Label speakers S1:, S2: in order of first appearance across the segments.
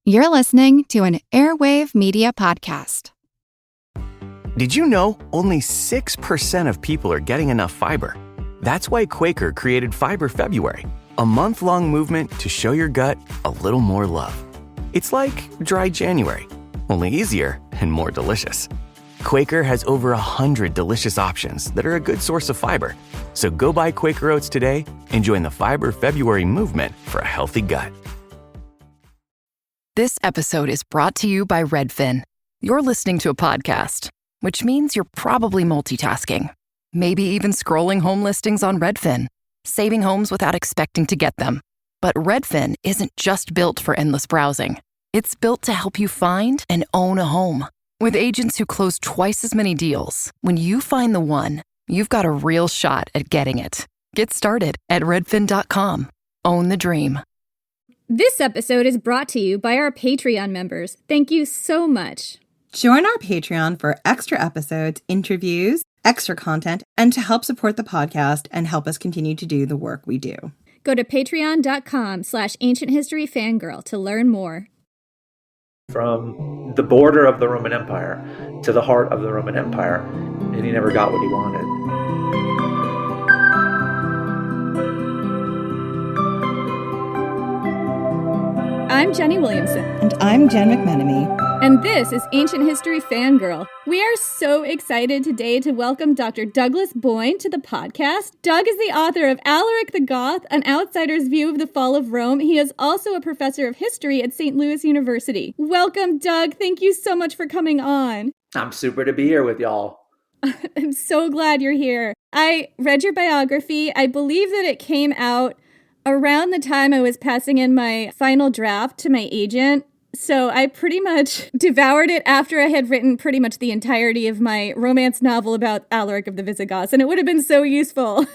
S1: You're listening to an Airwave Media Podcast.
S2: Did you know only 6% of people are getting enough fiber? That's why Quaker created Fiber February, a month-long movement to show your gut a little more love. It's like dry January, only easier and more delicious. Quaker has over 100 delicious options that are a good source of fiber. So go buy Quaker Oats today and join the Fiber February movement for a healthy gut.
S3: This episode is brought to you by Redfin. You're listening to a podcast, which means you're probably multitasking. Maybe even scrolling home listings on Redfin, saving homes without expecting to get them. But Redfin isn't just built for endless browsing. It's built to help you find and own a home. With agents who close twice as many deals, when you find the one, you've got a real shot at getting it. Get started at redfin.com. Own the dream.
S4: This episode is brought to you by our Patreon members. Thank you so much.
S5: Join our Patreon for extra episodes, interviews, extra content, and to help support the podcast and help us continue to do the work we do.
S4: Go to patreon.com/ancienthistoryfangirl to learn more.
S6: From the border of the Roman Empire to the heart of the Roman Empire, and he never got what he wanted.
S4: I'm Jenny Williamson.
S5: And I'm Jen McMenemy.
S4: And this is Ancient History Fangirl. We are so excited today to welcome Dr. Douglas Boin to the podcast. Doug is the author of Alaric the Goth, An Outsider's View of the Fall of Rome. He is also a professor of history at St. Louis University. Welcome, Doug. Thank you so much for coming on.
S6: I'm super to be here with y'all.
S4: I'm so glad you're here. I read your biography. I believe that it came out around the time I was passing in my final draft to my agent. So I pretty much devoured it after I had written pretty much the entirety of my romance novel about Alaric of the Visigoths, and it would have been so useful.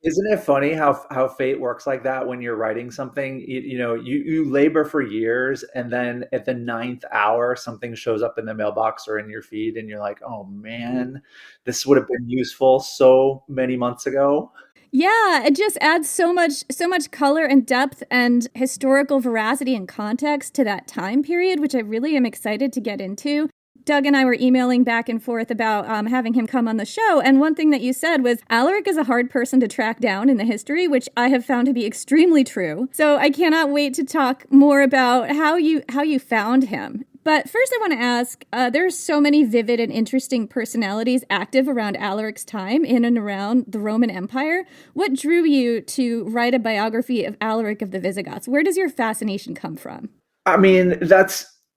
S6: Isn't it funny how fate works like that when you're writing something? You labor for years, and then at the 9th hour, something shows up in the mailbox or in your feed, and you're like, oh man, this would have been useful so many months ago.
S4: Yeah, it just adds so much color and depth and historical veracity and context to that time period, which I really am excited to get into. Doug and I were emailing back and forth about having him come on the show, and one thing that you said was Alaric is a hard person to track down in the history, which I have found to be extremely true. So I cannot wait to talk more about how you found him. But first I want to ask, there are so many vivid and interesting personalities active around Alaric's time in and around the Roman Empire. What drew you to write a biography of Alaric of the Visigoths? Where does your fascination come from?
S6: I mean,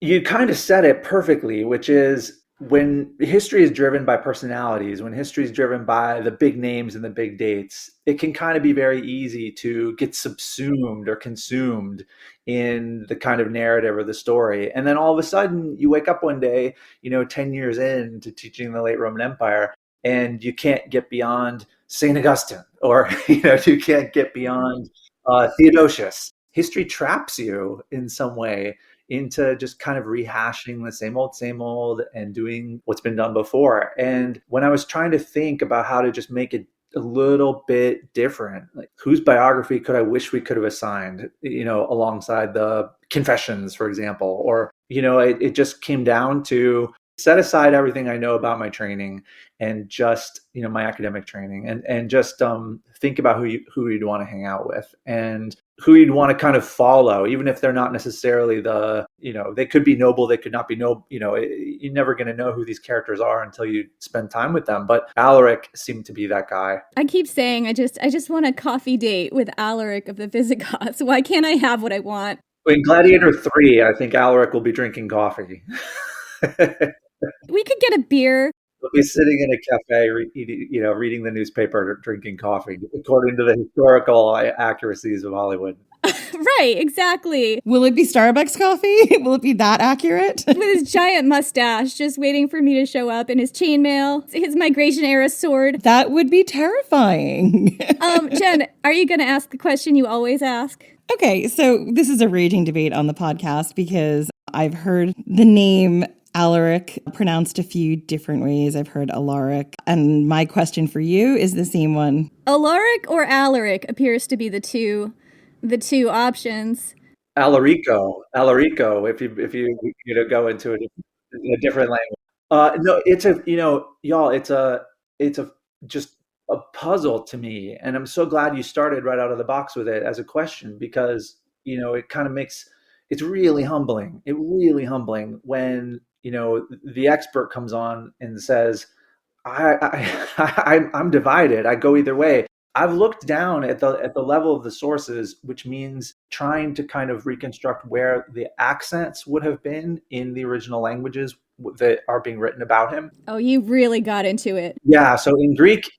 S6: you kind of said it perfectly, which is when history is driven by personalities, when history is driven by the big names and the big dates, it can kind of be very easy to get subsumed or consumed in the kind of narrative or the story. And then all of a sudden you wake up one day, 10 years into teaching the late Roman Empire, and you can't get beyond St. Augustine, or, you can't get beyond Theodosius. History traps you in some way into just kind of rehashing the same old and doing what's been done before. And when I was trying to think about how to just make it a little bit different, like whose biography could I wish we could have assigned, alongside the Confessions, for example, or, it just came down to set aside everything I know about my training and just, my academic training, and just think about who you'd want to hang out with and who you'd want to kind of follow, even if they're not necessarily they could be noble, they could not be noble. You're never going to know who these characters are until you spend time with them. But Alaric seemed to be that guy.
S4: I keep saying, I just want a coffee date with Alaric of the Visigoths. Why can't I have what I want?
S6: In Gladiator 3, I think Alaric will be drinking coffee.
S4: We could get a beer.
S6: We'll be sitting in a cafe, reading the newspaper, drinking coffee, according to the historical accuracies of Hollywood.
S4: Right, exactly.
S5: Will it be Starbucks coffee? Will it be that accurate?
S4: With his giant mustache, just waiting for me to show up, and his chainmail, his migration era sword.
S5: That would be terrifying.
S4: Jen, are you going to ask the question you always ask?
S5: Okay, so this is a raging debate on the podcast because I've heard the name Alaric pronounced a few different ways. I've heard Alaric. And my question for you is the same one.
S4: Alaric or Alaric appears to be the two options.
S6: Alarico, if you go into a different language. No, it's a, y'all, it's a just a puzzle to me, and I'm so glad you started right out of the box with it as a question, because it kind of makes it's really humbling. It really humbling when the expert comes on and says, I'm divided. I go either way. I've looked down at the level of the sources, which means trying to kind of reconstruct where the accents would have been in the original languages that are being written about him.
S4: Oh, you really got into it.
S6: Yeah, so in Greek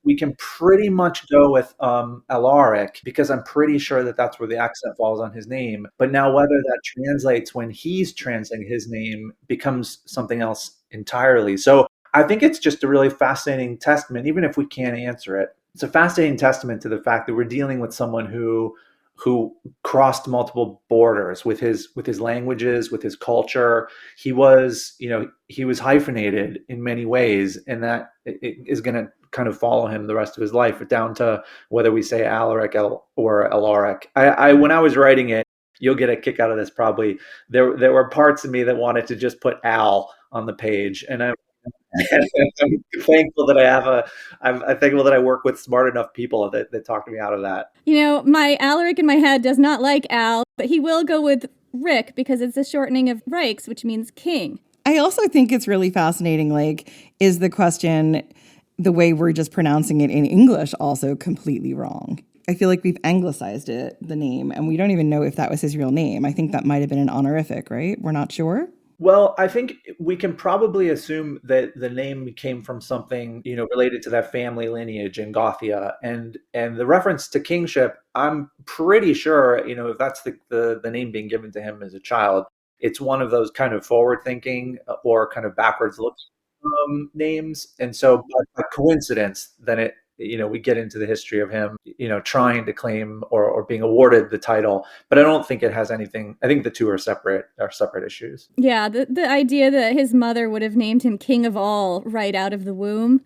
S6: we can pretty much go with Alaric, because I'm pretty sure that that's where the accent falls on his name. But now whether that translates when he's translating his name becomes something else entirely. So I think it's just a really fascinating testament, even if we can't answer it. It's a fascinating testament to the fact that we're dealing with someone who crossed multiple borders with his languages, with his culture. He was hyphenated in many ways, and that it is going to kind of follow him the rest of his life, down to whether we say Alaric or Alaric. I when I was writing it, you'll get a kick out of this probably. There were parts of me that wanted to just put Al on the page, and I'm thankful that I'm thankful that I work with smart enough people that talk me out of that.
S4: My Alaric in my head does not like Al, but he will go with Rick because it's a shortening of Reichs, which means king.
S5: I also think it's really fascinating, is the question, the way we're just pronouncing it in English, also completely wrong? I feel like we've anglicized it, the name, and we don't even know if that was his real name. I think that might have been an honorific, right? We're not sure.
S6: Well, I think we can probably assume that the name came from something, related to that family lineage in Gothia, and the reference to kingship. I'm pretty sure, if that's the name being given to him as a child, it's one of those kind of forward thinking or kind of backwards look names. And so by coincidence, then we get into the history of him, trying to claim or being awarded the title. But I don't think it has anything. I think the two are separate issues.
S4: Yeah, the idea that his mother would have named him king of all right out of the womb.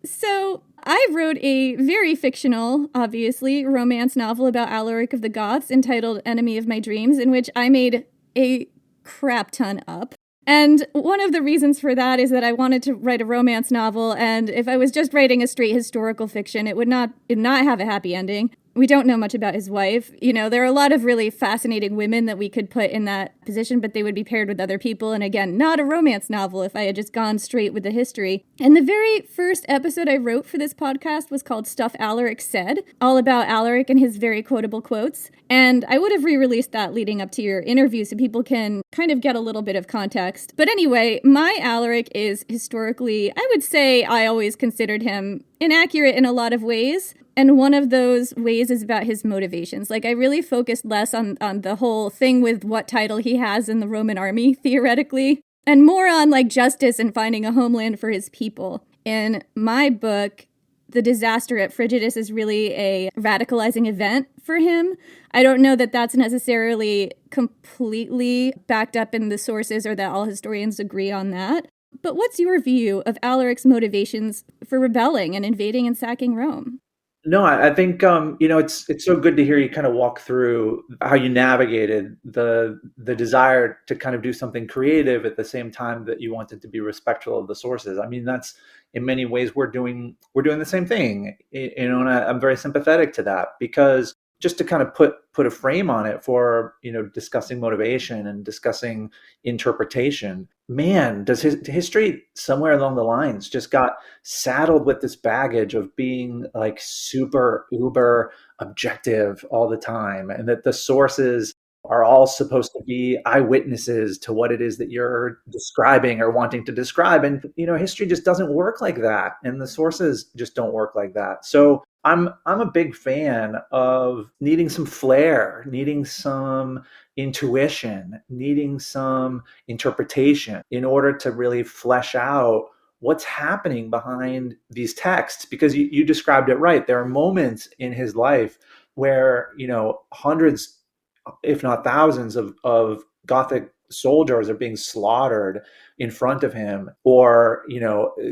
S4: So I wrote a very fictional, obviously, romance novel about Alaric of the Goths entitled Enemy of My Dreams, in which I made a crap ton up. And one of the reasons for that is that I wanted to write a romance novel, and if I was just writing a straight historical fiction, it would not have a happy ending. We don't know much about his wife. There are a lot of really fascinating women that we could put in that position, but they would be paired with other people. And again, not a romance novel if I had just gone straight with the history. And the very first episode I wrote for this podcast was called Stuff Alaric Said, all about Alaric and his very quotable quotes. And I would have re-released that leading up to your interview so people can kind of get a little bit of context. But anyway, my Alaric is historically, I would say I always considered him inaccurate in a lot of ways. And one of those ways is about his motivations. I really focused less on the whole thing with what title he has in the Roman army, theoretically, and more on justice and finding a homeland for his people. In my book, the disaster at Frigidus is really a radicalizing event for him. I don't know that that's necessarily completely backed up in the sources or that all historians agree on that. But what's your view of Alaric's motivations for rebelling and invading and sacking Rome?
S6: No, I think it's so good to hear you kind of walk through how you navigated the desire to kind of do something creative at the same time that you wanted to be respectful of the sources. I mean, that's in many ways we're doing the same thing, and I'm very sympathetic to that, because just to kind of put a frame on it for discussing motivation and discussing interpretation. Man, does history somewhere along the lines just got saddled with this baggage of being super uber objective all the time, and that the sources are all supposed to be eyewitnesses to what it is that you're describing or wanting to describe. And history just doesn't work like that, and the sources just don't work like that. So I'm a big fan of needing some flair, needing some intuition, needing some interpretation in order to really flesh out what's happening behind these texts. Because you described it right. There are moments in his life where, hundreds, if not thousands of Gothic soldiers are being slaughtered in front of him, or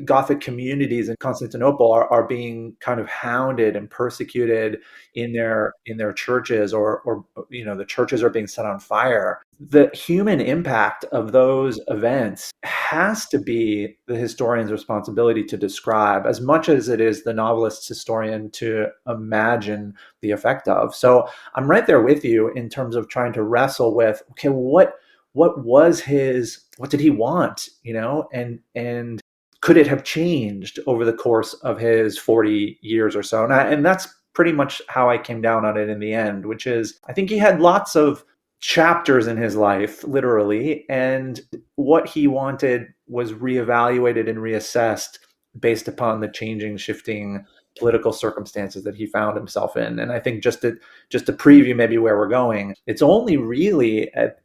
S6: Gothic communities in Constantinople are being kind of hounded and persecuted in their churches, or the churches are being set on fire. The human impact of those events has to be the historian's responsibility to describe, as much as it is the novelist's historian to imagine the effect of. So I'm right there with you in terms of trying to wrestle with, okay, what did he want, and could it have changed over the course of his 40 years or so? And that's pretty much how I came down on it in the end, which is, I think he had lots of chapters in his life, literally, and what he wanted was reevaluated and reassessed based upon the changing, shifting political circumstances that he found himself in. And I think just to preview maybe where we're going, it's only really at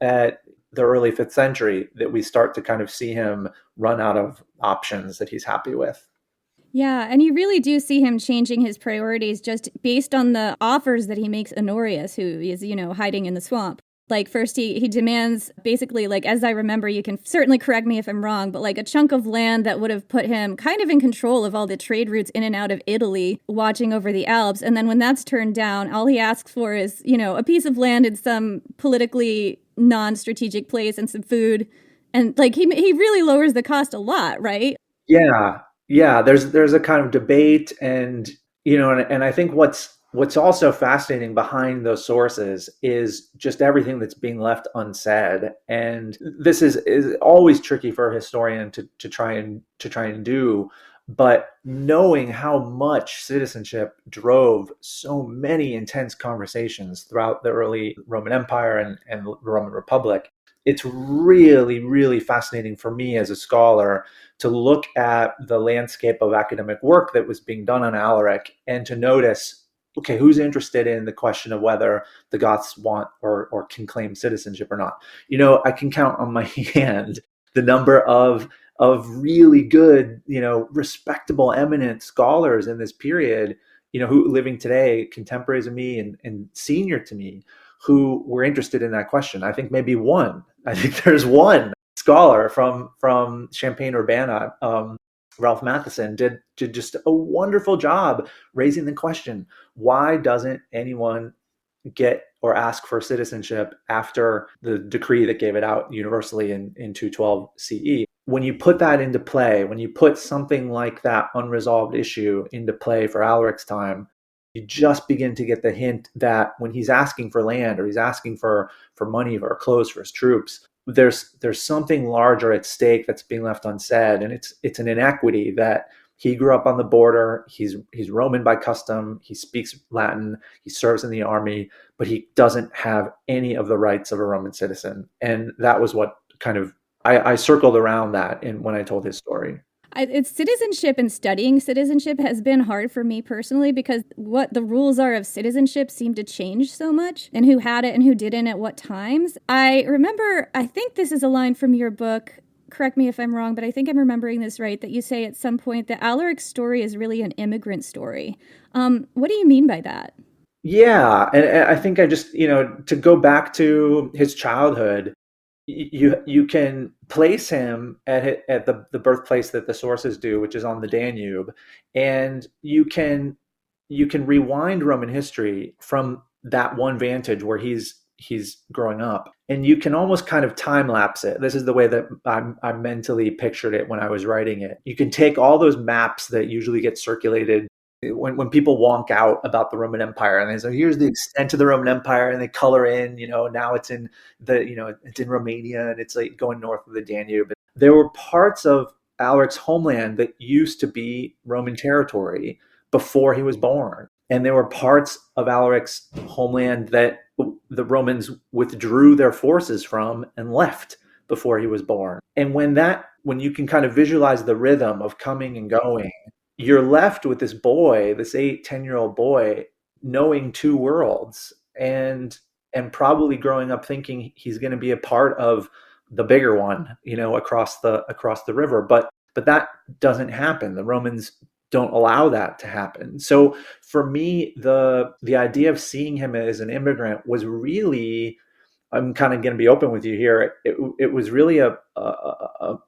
S6: the early 5th century that we start to kind of see him run out of options that he's happy with.
S4: Yeah, and you really do see him changing his priorities just based on the offers that he makes Honorius, who is, hiding in the swamp. Like, first he demands, basically, like, as I remember, you can certainly correct me if I'm wrong, but like a chunk of land that would have put him kind of in control of all the trade routes in and out of Italy, watching over the Alps. And then when that's turned down, all he asks for is, a piece of land in some politically non-strategic place and some food. And like, he really lowers the cost a lot, right?
S6: Yeah, there's a kind of debate, and and I think what's also fascinating behind those sources is just everything that's being left unsaid. And this is always tricky for a historian to try and do, but knowing how much citizenship drove so many intense conversations throughout the early Roman Empire and the Roman Republic, it's really, really fascinating for me as a scholar to look at the landscape of academic work that was being done on Alaric and to notice, okay, who's interested in the question of whether the Goths want or can claim citizenship or not? I can count on my hand the number of really good, respectable, eminent scholars in this period, who living today, contemporaries of me and senior to me, who were interested in that question. I think maybe one. I think there's one scholar from Champaign-Urbana, Ralph Matheson, did just a wonderful job raising the question: why doesn't anyone get or ask for citizenship after the decree that gave it out universally in 212 CE? When you put that into play, when you put something like that unresolved issue into play for Alaric's time, you just begin to get the hint that when he's asking for land or he's asking for money or clothes for his troops, there's something larger at stake that's being left unsaid. And it's an inequity that he grew up on the border. He's Roman by custom. He speaks Latin. He serves in the army, but he doesn't have any of the rights of a Roman citizen. And that was what kind of I circled around that when I told his story.
S4: It's citizenship, and studying citizenship has been hard for me personally because what the rules are of citizenship seem to change so much, and who had it and who didn't at what times. I remember, I think this is a line from your book, correct me if I'm wrong, but I think I'm remembering this right, that you say at some point that Alaric's story is really an immigrant story. What do you mean by that?
S6: Yeah, and I think I just, to go back to his childhood, you can place him at the birthplace that the sources do, which is on the Danube, and you can rewind Roman history from that one vantage where he's growing up, and you can almost kind of time lapse it. This is the way that I mentally pictured it when I was writing it. You can take all those maps that usually get circulated when people wonk out about the Roman Empire, and they say, here's the extent of the Roman Empire, and they color in, now it's in it's in Romania, and it's like going north of the Danube. There were parts of Alaric's homeland that used to be Roman territory before he was born. And there were parts of Alaric's homeland that the Romans withdrew their forces from and left before he was born. And when you can kind of visualize the rhythm of coming and going, you're left with this boy, this 10-year-old boy, knowing two worlds and probably growing up thinking he's going to be a part of the bigger one, across the river. But that doesn't happen. The Romans don't allow that to happen. So for me, the idea of seeing him as an immigrant was really I'm kind of going to be open with you here. It was really a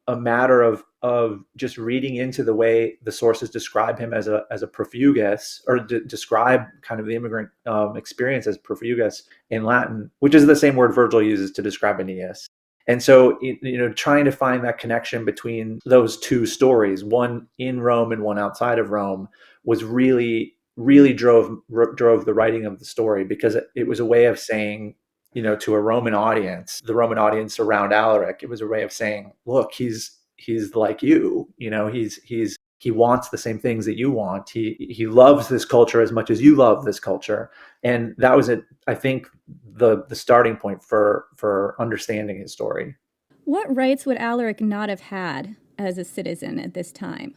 S6: matter of just reading into the way the sources describe him as a profugus, or describe kind of the immigrant experience as profugus in Latin, which is the same word Virgil uses to describe Aeneas. And so, trying to find that connection between those two stories, one in Rome and one outside of Rome, was really drove the writing of the story, because it was a way of saying, to a Roman audience, the Roman audience around Alaric, it was a way of saying, look, he's like you, he wants the same things that you want. He loves this culture as much as you love this culture. And that was I think the starting point for understanding his story.
S4: What rights would Alaric not have had as a citizen at this time?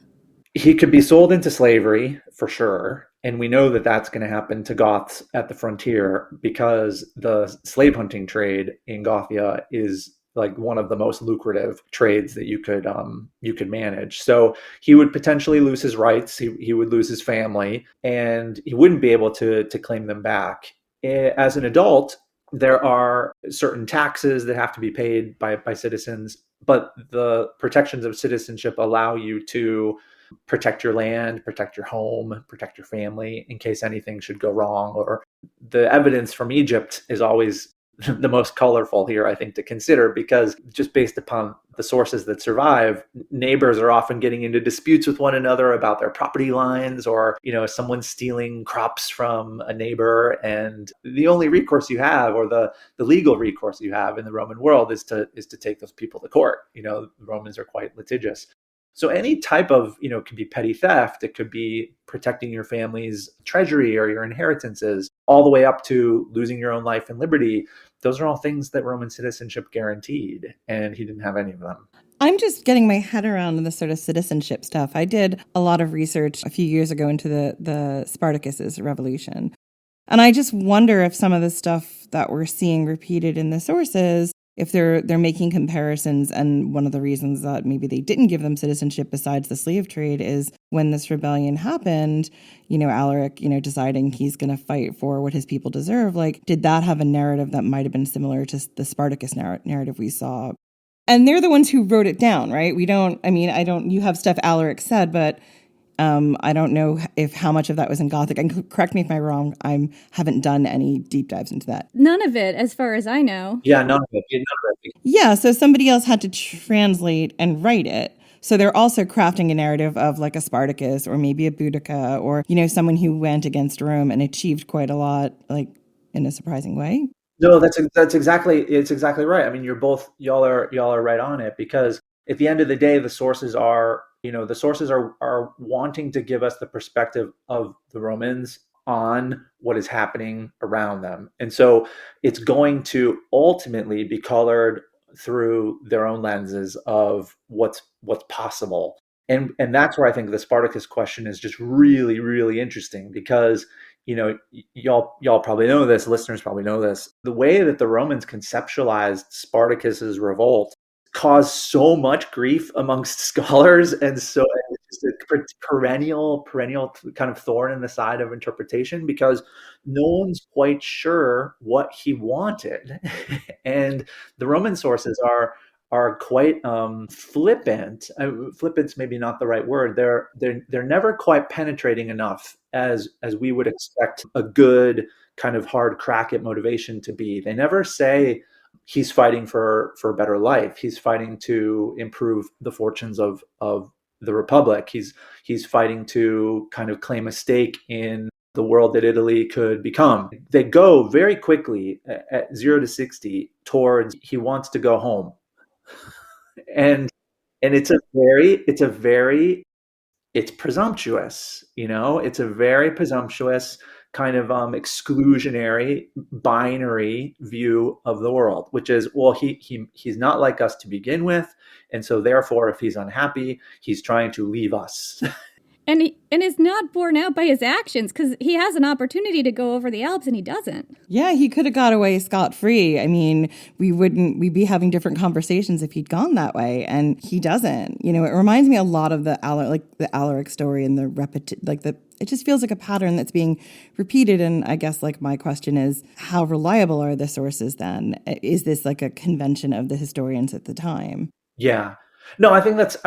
S6: He could be sold into slavery for sure. And we know that that's going to happen to Goths at the frontier, because the slave hunting trade in Gothia is like one of the most lucrative trades that you could manage. So he would potentially lose his rights. He would lose his family, and he wouldn't be able to claim them back. As an adult, there are certain taxes that have to be paid by citizens, but the protections of citizenship allow you to protect your land, protect your home, protect your family in case anything should go wrong. Or the evidence from Egypt is always the most colorful here, I think, to consider, because just based upon the sources that survive, neighbors are often getting into disputes with one another about their property lines, or, someone stealing crops from a neighbor. And the only recourse you have, or the legal recourse you have in the Roman world, is to take those people to court. The Romans are quite litigious. So any type of, it could be petty theft, it could be protecting your family's treasury or your inheritances, all the way up to losing your own life and liberty. Those are all things that Roman citizenship guaranteed, and he didn't have any of them.
S5: I'm just getting my head around the sort of citizenship stuff. I did a lot of research a few years ago into the Spartacus's revolution. And I just wonder if some of the stuff that we're seeing repeated in the sources, if they're making comparisons, and one of the reasons that maybe they didn't give them citizenship besides the slave trade is when this rebellion happened, Alaric, deciding he's going to fight for what his people deserve. Like, did that have a narrative that might have been similar to the Spartacus narrative we saw? And they're the ones who wrote it down, right? You have stuff Alaric said, but I don't know if how much of that was in Gothic. And correct me if I'm wrong. I haven't done any deep dives into that.
S4: None of it, as far as I know.
S6: Yeah, none of it.
S5: Yeah, so somebody else had to translate and write it. So they're also crafting a narrative of like a Spartacus, or maybe a Boudica, or, someone who went against Rome and achieved quite a lot, like in a surprising way.
S6: No, it's exactly right. I mean, y'all are right on it, because at the end of the day, the sources are wanting to give us the perspective of the Romans on what is happening around them. And so it's going to ultimately be colored through their own lenses of what's possible. And that's where I think the Spartacus question is just really, really interesting, because y'all probably know this, listeners probably know this. The way that the Romans conceptualized Spartacus's revolt caused so much grief amongst scholars, and so it's just a perennial kind of thorn in the side of interpretation, because no one's quite sure what he wanted. And the Roman sources are quite flippant. Flippant's maybe not the right word. They're never quite penetrating enough as we would expect a good kind of hard crack at motivation to be. They never say he's fighting for a better life. He's fighting to improve the fortunes of the Republic. He's fighting to kind of claim a stake in the world that Italy could become. They go very quickly at 0 to 60 towards he wants to go home. And it's presumptuous, it's a very presumptuous kind of exclusionary binary view of the world, which is, well, he's not like us to begin with, and so therefore if he's unhappy, he's trying to leave us.
S4: And is not borne out by his actions, because he has an opportunity to go over the Alps and he doesn't.
S5: Yeah, he could have got away scot-free. I mean, we'd be having different conversations if he'd gone that way, and he doesn't. You know, it reminds me a lot of the Alaric story and it just feels like a pattern that's being repeated. And I guess like my question is, how reliable are the sources then? Is this like a convention of the historians at the time?
S6: Yeah. No, I think that's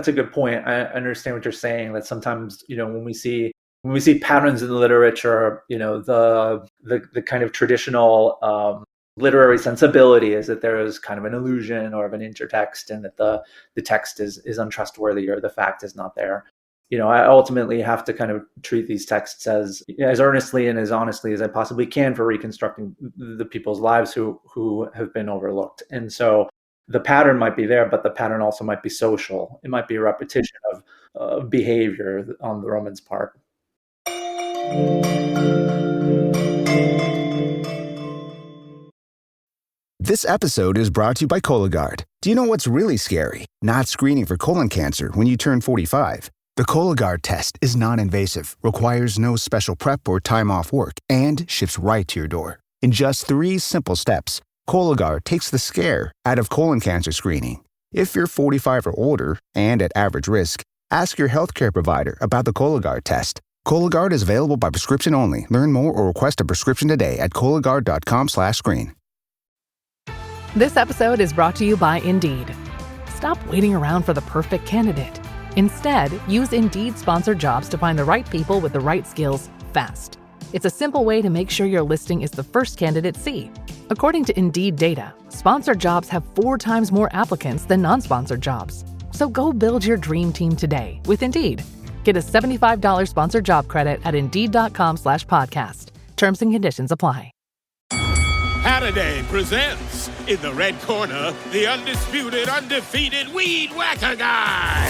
S6: a good point. I understand what you're saying, that sometimes, when we see patterns in the literature, the kind of traditional literary sensibility is that there is kind of an illusion or of an intertext, and that the text is untrustworthy or the fact is not there. I ultimately have to kind of treat these texts as earnestly and as honestly as I possibly can for reconstructing the people's lives who have been overlooked. And so the pattern might be there, but the pattern also might be social. It might be a repetition of behavior on the Romans' part.
S7: This episode is brought to you by Cologuard. Do you know what's really scary? Not screening for colon cancer when you turn 45. The Cologuard test is non-invasive, requires no special prep or time off work, and ships right to your door. In just 3 simple steps, Cologuard takes the scare out of colon cancer screening. If you're 45 or older and at average risk, ask your healthcare provider about the Cologuard test. Cologuard is available by prescription only. Learn more or request a prescription today at Cologuard.com/screen.
S8: This episode is brought to you by Indeed. Stop waiting around for the perfect candidate. Instead, use Indeed sponsored jobs to find the right people with the right skills fast. It's a simple way to make sure your listing is the first candidates see. According to Indeed data, sponsored jobs have 4 times more applicants than non-sponsored jobs. So go build your dream team today with Indeed. Get a $75 sponsored job credit at Indeed.com/podcast. Terms and conditions apply.
S9: Holiday presents, in the red corner, the undisputed, undefeated Weed Whacker Guy.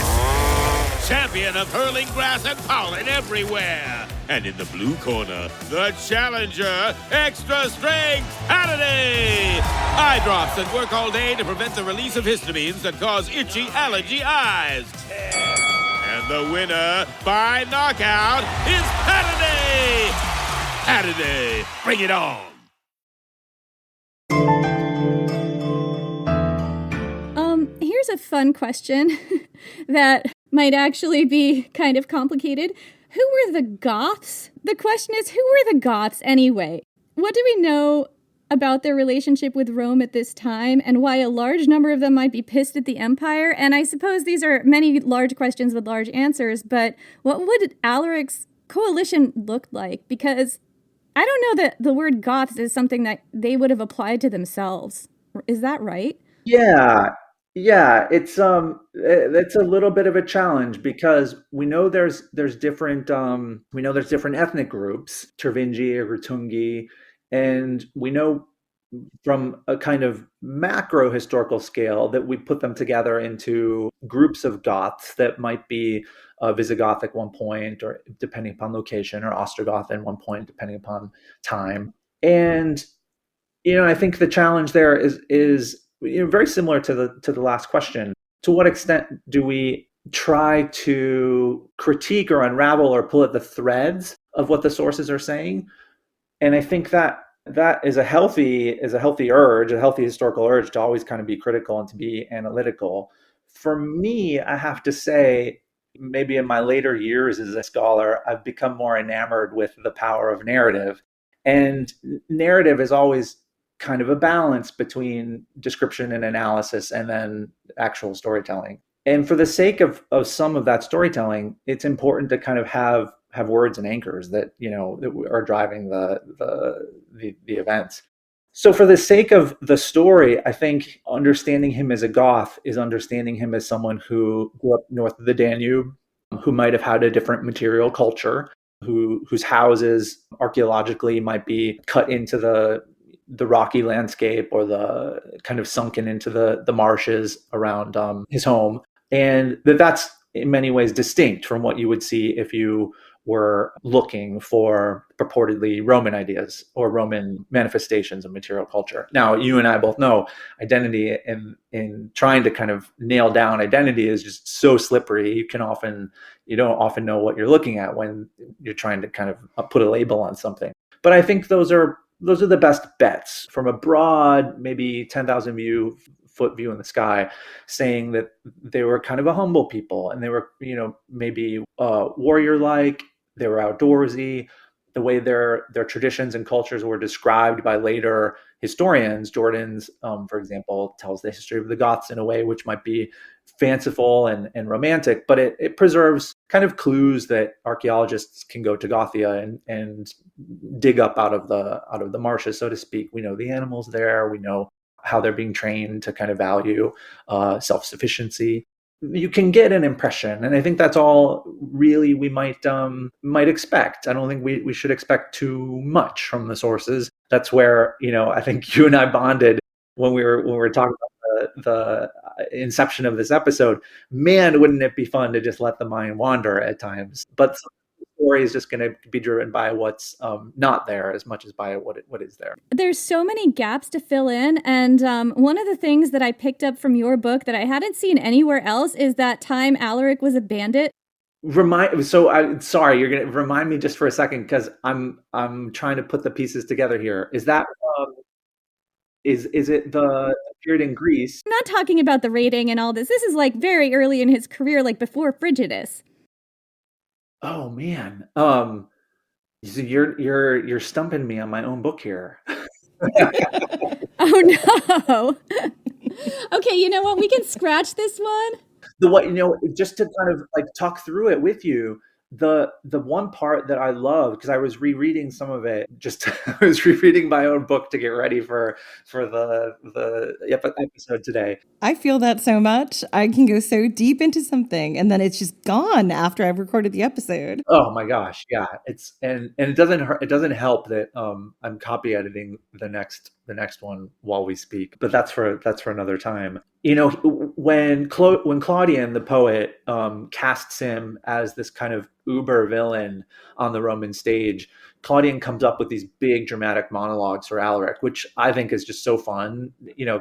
S9: Champion of hurling grass and pollen everywhere. And in the blue corner, the challenger, extra strength Holiday. Eye drops that work all day to prevent the release of histamines that cause itchy allergy eyes. And the winner by knockout is Holiday. Holiday, bring it on.
S4: Here's a fun question that might actually be kind of complicated. Who were the Goths? The question is, who were the Goths anyway? What do we know about their relationship with Rome at this time, and why a large number of them might be pissed at the empire? And I suppose these are many large questions with large answers, but what would Alaric's coalition look like? Because I don't know that the word Goths is something that they would have applied to themselves. Is that right?
S6: Yeah, it's a little bit of a challenge, because we know there's different ethnic groups, Tervingi or Rutungi, and we know from a kind of macro historical scale that we put them together into groups of Goths that might be Visigoth at one point, or depending upon location, or Ostrogoth at one point, depending upon time. And I think the challenge there is very similar to the last question. To what extent do we try to critique or unravel or pull at the threads of what the sources are saying? And I think that is a healthy urge, a healthy historical urge, to always kind of be critical and to be analytical. For me, I have to say, maybe in my later years as a scholar, I've become more enamored with the power of narrative. And narrative is always kind of a balance between description and analysis, and then actual storytelling. And for the sake of some of that storytelling, it's important to kind of have words and anchors that that are driving the events. So for the sake of the story, I think understanding him as a Goth is understanding him as someone who grew up north of the Danube, who might have had a different material culture, whose houses archaeologically might be cut into the rocky landscape, or the kind of sunken into the marshes around his home. And that's in many ways distinct from what you would see if you were looking for purportedly Roman ideas or Roman manifestations of material culture. Now, you and I both know identity in trying to kind of nail down identity is just so slippery. You don't often know what you're looking at when you're trying to kind of put a label on something. But I think those are the best bets from a broad, maybe 10,000 foot view in the sky, saying that they were kind of a humble people and they were, maybe warrior-like, they were outdoorsy. The way their traditions and cultures were described by later historians, Jordan's, for example, tells the history of the Goths in a way which might be fanciful and romantic, but it preserves kind of clues that archaeologists can go to Gothia and dig up out of the marshes, so to speak. We know the animals there. We know how they're being trained to kind of value self-sufficiency. You can get an impression, and I think that's all really we might expect. I don't think we should expect too much from the sources. That's where I think you and I bonded when we were talking about the inception of this episode. Man, wouldn't it be fun to just let the mind wander at times? But the story is just going to be driven by what's not there as much as by what is there.
S4: There's so many gaps to fill in, and one of the things that I picked up from your book that I hadn't seen anywhere else is that time Alaric was a bandit.
S6: Sorry, you're gonna remind me just for a second, because I'm trying to put the pieces together here. Is that is it the period in Greece?
S4: I'm not talking about the raiding and all this. This is like very early in his career, like before Frigidus.
S6: Oh man. So you're stumping me on my own book here.
S4: Oh no. Okay, you know what? We can scratch this one.
S6: Just to kind of like talk through it with you, the one part that I love, because I was rereading some of it, I was rereading my own book to get ready for the episode today.
S5: I feel that so much. I can go so deep into something and then it's just gone after I've recorded the episode.
S6: Oh my gosh, yeah. It's and it doesn't help that I'm copy editing the next one while we speak. But that's for another time. When Claudian the poet casts him as this kind of uber villain on the Roman stage, Claudian comes up with these big dramatic monologues for Alaric, which I think is just so fun.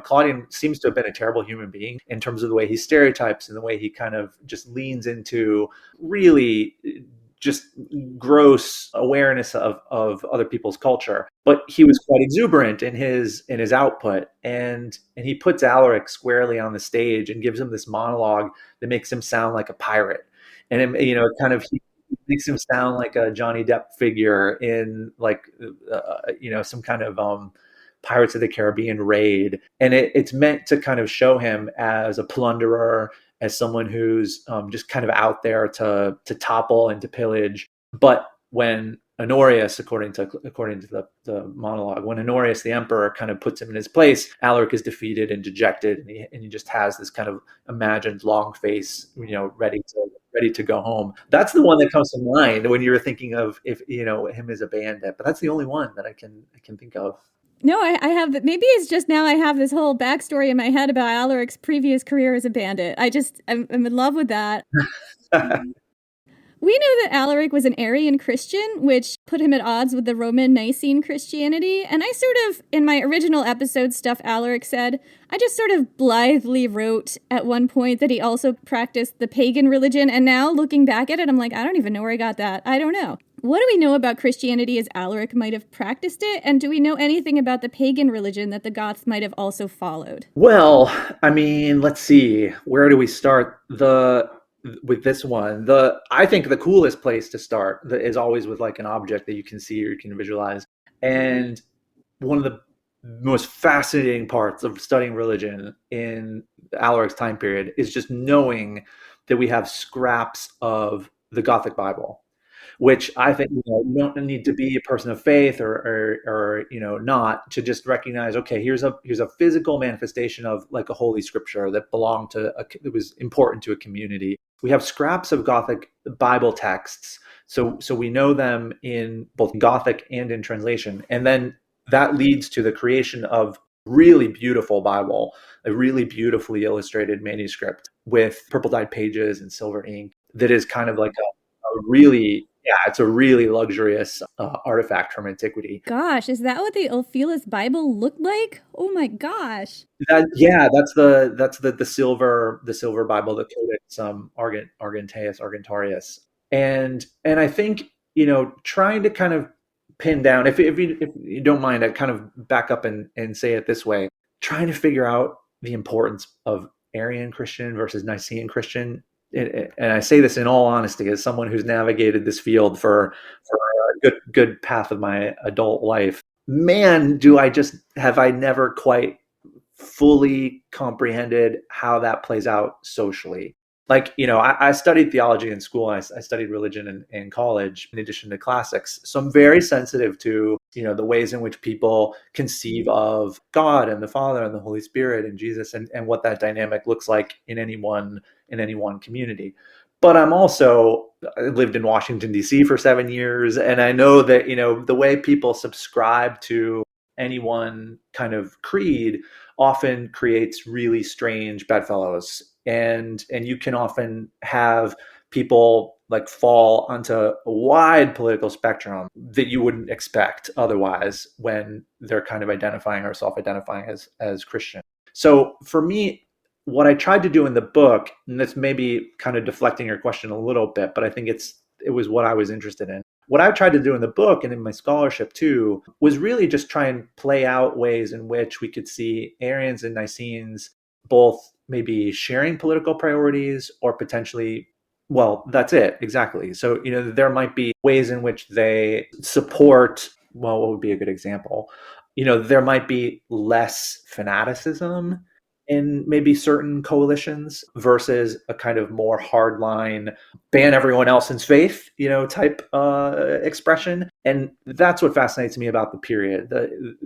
S6: Claudian seems to have been a terrible human being in terms of the way he stereotypes and the way he kind of just leans into really just gross awareness of other people's culture. But he was quite exuberant in his output, and he puts Alaric squarely on the stage and gives him this monologue that makes him sound like a pirate, and he makes him sound like a Johnny Depp figure in some kind of Pirates of the Caribbean raid. And it's meant to kind of show him as a plunderer, as someone who's just kind of out there to topple and to pillage. But when Honorius, according to the monologue, when Honorius the emperor kind of puts him in his place, Alaric is defeated and dejected, and he just has this kind of imagined long face, ready to go home. That's the one that comes to mind when you're thinking of him as a bandit. But that's the only one that I can think of.
S4: No, I have. Maybe it's just now I have this whole backstory in my head about Alaric's previous career as a bandit. I'm in love with that. We know that Alaric was an Arian Christian, which put him at odds with the Roman Nicene Christianity. And I sort of, in my original episode Stuff Alaric Said, I just sort of blithely wrote at one point that he also practiced the pagan religion. And now looking back at it, I'm like, I don't even know where I got that. I don't know. What do we know about Christianity as Alaric might have practiced it? And do we know anything about the pagan religion that the Goths might have also followed?
S6: Well, I mean, let's see. Where do we start with this one? I think the coolest place to start is always with like an object that you can see or you can visualize. And one of the most fascinating parts of studying religion in Alaric's time period is just knowing that we have scraps of the Gothic Bible, which I think you don't need to be a person of faith or not to just recognize, okay, here's a physical manifestation of like a holy scripture that belonged to that was important to a community. We have scraps of Gothic Bible texts, so we know them in both Gothic and in translation, and then that leads to the creation of really beautiful Bible, a really beautifully illustrated manuscript with purple dyed pages and silver ink that is kind of like a really Yeah, it's a really luxurious artifact from antiquity.
S4: Gosh, is that what the Ulfilas Bible looked like? Oh my gosh.
S6: Yeah, that's the silver Bible, the Codex Argentarius, and I think trying to kind of pin down, if you don't mind, I kind of back up and say it this way, trying to figure out the importance of Arian Christian versus Nicene Christian, and I say this in all honesty as someone who's navigated this field for a good path of my adult life. Man, have I never quite fully comprehended how that plays out socially. Like, I studied theology in school. I studied religion in college, in addition to classics. So I'm very sensitive to, the ways in which people conceive of God and the Father and the Holy Spirit and Jesus, and what that dynamic looks like in any one community. But I lived in Washington, D.C. for 7 years. And I know that, the way people subscribe to any one kind of creed often creates really strange bedfellows, and you can often have people like fall onto a wide political spectrum that you wouldn't expect otherwise when they're kind of identifying or self-identifying as Christian. So for me, what I tried to do in the book, and this may be kind of deflecting your question a little bit, but I think it was what I was interested in. What I tried to do in the book and in my scholarship too was really just try and play out ways in which we could see Arians and Nicenes both maybe sharing political priorities or potentially, well, that's it, exactly. So, there might be ways in which they support, well, what would be a good example? There might be less fanaticism in maybe certain coalitions versus a kind of more hardline ban everyone else's faith, type expression. And that's what fascinates me about the period,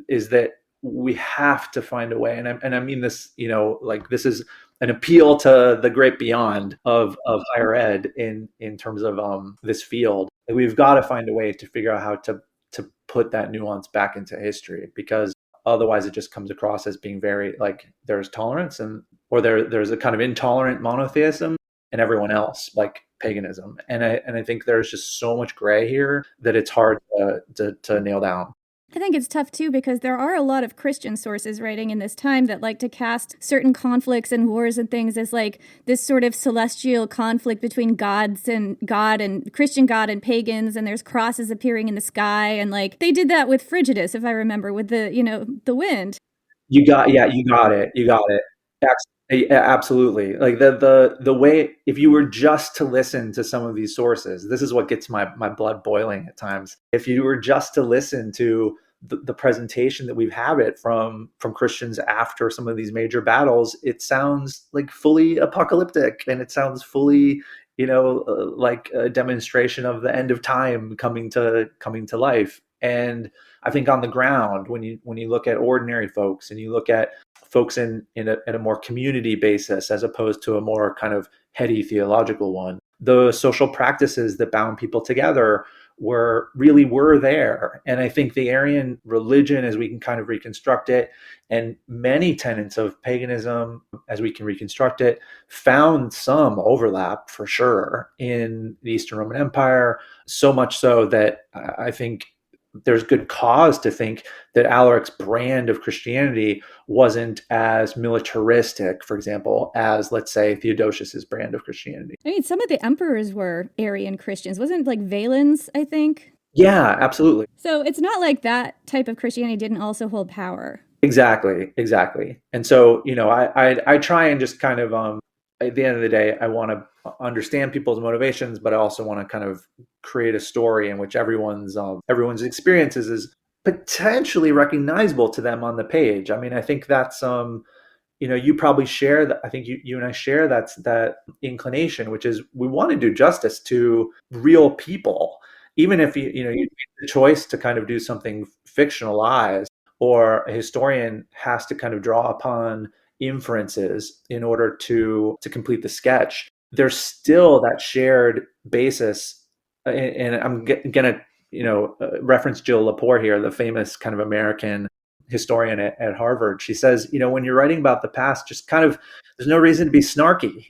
S6: is that we have to find a way. And I mean this, like this is an appeal to the great beyond of higher ed in terms of this field. We've got to find a way to figure out how to put that nuance back into history, because otherwise it just comes across as being very like there's tolerance or there's a kind of intolerant monotheism and everyone else like paganism. And I think there's just so much gray here that it's hard to nail down.
S4: I think it's tough too because there are a lot of Christian sources writing in this time that like to cast certain conflicts and wars and things as like this sort of celestial conflict between God and Christian God and pagans, and there's crosses appearing in the sky, and like they did that with Frigidus, if I remember, with the wind.
S6: You got it. Absolutely. Like the way, if you were just to listen to some of these sources, this is what gets my blood boiling at times. If you were just to listen to the presentation that we've had it from Christians after some of these major battles, it sounds like fully apocalyptic, and it sounds fully, like a demonstration of the end of time coming to life. And I think on the ground, when you look at ordinary folks and you look at folks in a more community basis as opposed to a more kind of heady theological one, the social practices that bound people together were there. And I think the Aryan religion, as we can kind of reconstruct it, and many tenets of paganism, as we can reconstruct it, found some overlap for sure in the Eastern Roman Empire, so much so that I think there's good cause to think that Alaric's brand of Christianity wasn't as militaristic, for example, as, let's say, Theodosius's brand of Christianity.
S4: I mean, some of the emperors were Arian Christians. Wasn't like Valens, I think?
S6: Yeah, absolutely.
S4: So it's not like that type of Christianity didn't also hold power.
S6: Exactly. And so, I try and just kind of, at the end of the day, I want to understand people's motivations, but I also want to kind of create a story in which everyone's experiences is potentially recognizable to them on the page. I mean, I think that's you probably share that. I think you and I share that inclination, which is we want to do justice to real people, even if you make the choice to kind of do something fictionalized, or a historian has to kind of draw upon inferences in order to complete the sketch. There's still that shared basis, and I'm gonna reference Jill Lepore here, the famous kind of American historian at Harvard. She says, when you're writing about the past, just kind of there's no reason to be snarky.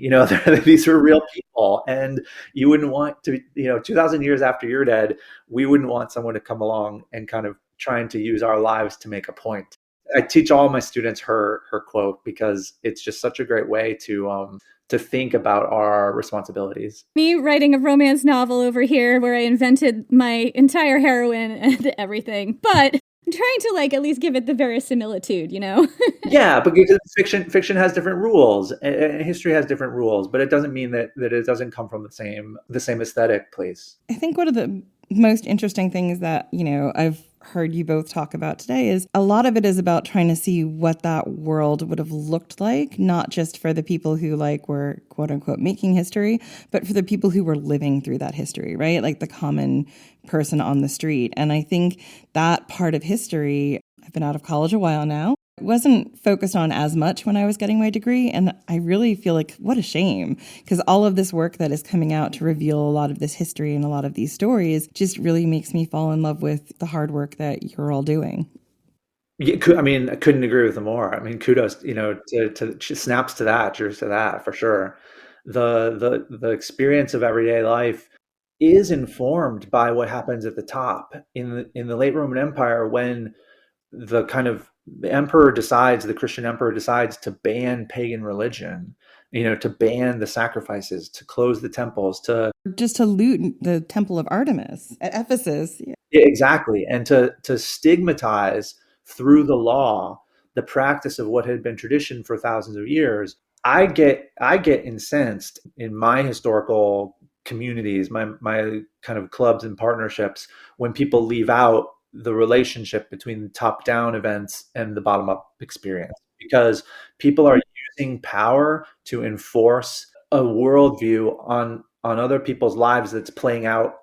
S6: These are real people, and you wouldn't want to, 2,000 years after you're dead, we wouldn't want someone to come along and kind of trying to use our lives to make a point. I teach all my students her quote because it's just such a great way to think about our responsibilities.
S4: Me writing a romance novel over here where I invented my entire heroine and everything, but I'm trying to at least give it the verisimilitude,
S6: Yeah, but because fiction has different rules, and history has different rules, but it doesn't mean that it doesn't come from the same aesthetic place.
S5: I think one of the most interesting things that, I've heard you both talk about today is a lot of it is about trying to see what that world would have looked like, not just for the people who were quote unquote making history, but for the people who were living through that history, right? Like the common person on the street. And I think that part of history, I've been out of college a while now, wasn't focused on as much when I was getting my degree. And I really feel like what a shame, because all of this work that is coming out to reveal a lot of this history and a lot of these stories just really makes me fall in love with the hard work that you're all doing.
S6: Yeah, I couldn't agree with them more. Kudos, to snaps to that, cheers to that for sure. The experience of everyday life is informed by what happens at the top in the late Roman Empire, when the Christian emperor decides to ban pagan religion, to ban the sacrifices, to close the temples, to
S5: loot the temple of Artemis at Ephesus.
S6: Yeah, exactly. And to stigmatize through the law the practice of what had been tradition for thousands of years. I get incensed in my historical communities, my kind of clubs and partnerships, when people leave out the relationship between top-down events and the bottom-up experience, because people are using power to enforce a worldview on other people's lives that's playing out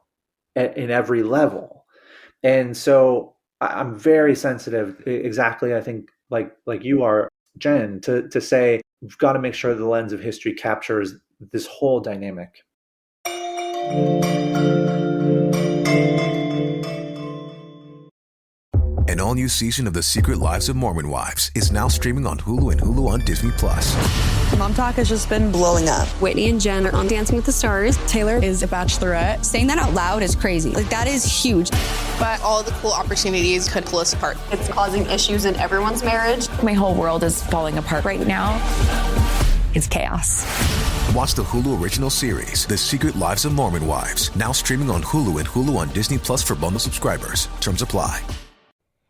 S6: in every level. And so I'm very sensitive, exactly, I think, like you are, Jen, to say we've got to make sure the lens of history captures this whole dynamic.
S10: An all-new season of The Secret Lives of Mormon Wives is now streaming on Hulu and Hulu on Disney+.
S11: Mom talk has just been blowing up.
S12: Whitney and Jen are on Dancing with the Stars.
S11: Taylor is a bachelorette.
S12: Saying that out loud is crazy. That is huge.
S11: But all the cool opportunities could pull us apart.
S12: It's causing issues in everyone's marriage.
S13: My whole world is falling apart right now. It's chaos.
S10: Watch the Hulu original series, The Secret Lives of Mormon Wives, now streaming on Hulu and Hulu on Disney Plus for bundle subscribers. Terms apply.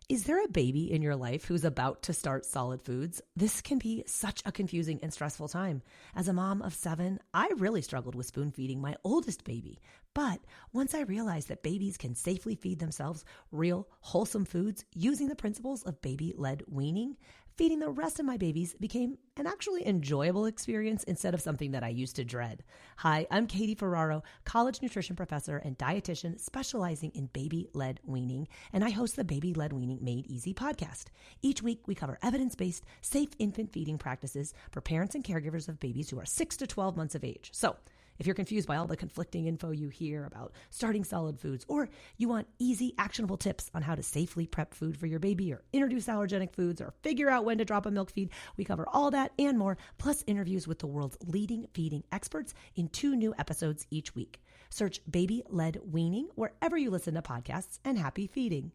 S14: Is there a baby in your life who's about to start solid foods? This can be such a confusing and stressful time. As a mom of 7, I really struggled with spoon feeding my oldest baby. But once I realized that babies can safely feed themselves real, wholesome foods using the principles of baby-led weaning, feeding the rest of my babies became an actually enjoyable experience instead of something that I used to dread. Hi, I'm Katie Ferraro, college nutrition professor and dietitian specializing in baby-led weaning, and I host the Baby-Led Weaning Made Easy podcast. Each week, we cover evidence-based, safe infant feeding practices for parents and caregivers of babies who are 6 to 12 months of age. So, if you're confused by all the conflicting info you hear about starting solid foods, or you want easy, actionable tips on how to safely prep food for your baby, or introduce allergenic foods, or figure out when to drop a milk feed, we cover all that and more, plus interviews with the world's leading feeding experts in 2 new episodes each week. Search Baby-Led Weaning wherever you listen to podcasts, and happy feeding.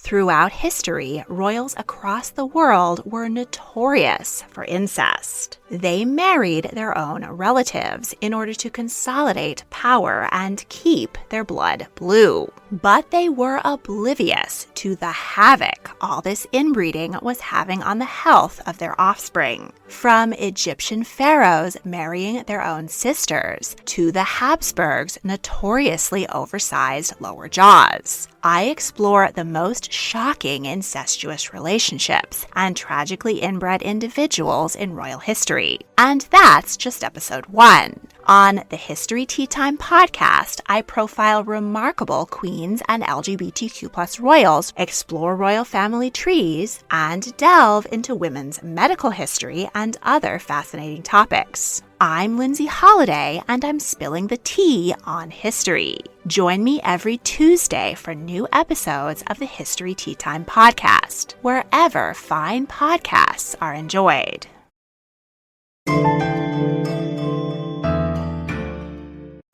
S15: Throughout history, royals across the world were notorious for incest. They married their own relatives in order to consolidate power and keep their blood blue. But they were oblivious to the havoc all this inbreeding was having on the health of their offspring. From Egyptian pharaohs marrying their own sisters to the Habsburgs' notoriously oversized lower jaws, I explore the most shocking incestuous relationships and tragically inbred individuals in royal history. And that's just episode 1. On the History Tea Time podcast, I profile remarkable queens and LGBTQ+ royals, explore royal family trees, and delve into women's medical history and other fascinating topics. I'm Lindsay Holiday, and I'm spilling the tea on history. Join me every Tuesday for new episodes of the History Tea Time podcast, wherever fine podcasts are enjoyed.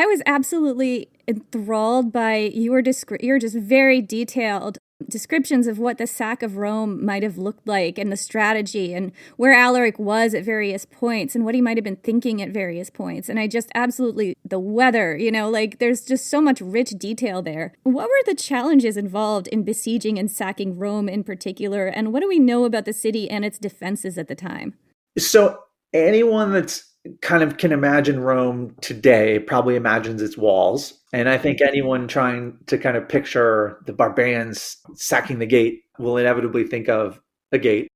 S4: was absolutely enthralled by your just very detailed descriptions of what the sack of Rome might have looked like and the strategy and where Alaric was at various points and what he might have been thinking at various points. And I just absolutely, the weather, like there's just so much rich detail there. What were the challenges involved in besieging and sacking Rome in particular? And what do we know about the city and its defenses at the time?
S6: So anyone that's kind of can imagine Rome today probably imagines its walls. And I think anyone trying to kind of picture the barbarians sacking the gate will inevitably think of a gate.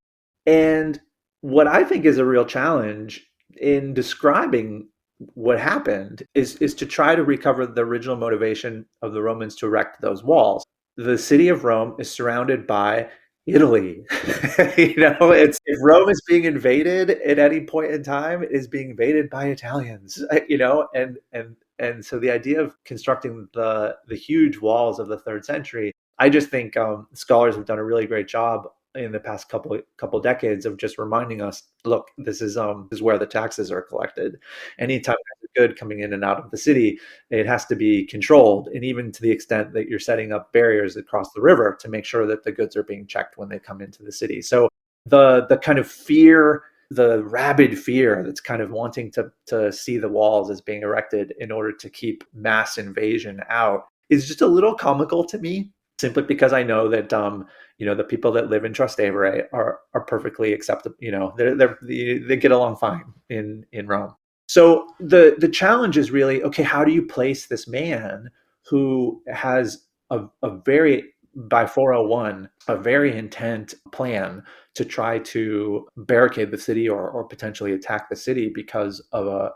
S6: And what I think is a real challenge in describing what happened is to try to recover the original motivation of the Romans to erect those walls. The city of Rome is surrounded by Italy. It's if Rome is being invaded at any point in time, it is being invaded by Italians, and so the idea of constructing the huge walls of the 3rd century, I just think scholars have done a really great job in the past couple decades of just reminding us, look, this is where the taxes are collected. Anytime there's a good coming in and out of the city, it has to be controlled, and even to the extent that you're setting up barriers across the river to make sure that the goods are being checked when they come into the city. So the kind of fear, the rabid fear that's kind of wanting to see the walls as being erected in order to keep mass invasion out is just a little comical to me, simply because I know that the people that live in Trastevere are perfectly acceptable. They get along fine in Rome. So the challenge is really, okay, how do you place this man who has a very, by 401, a very intent plan to try to barricade the city or potentially attack the city because of a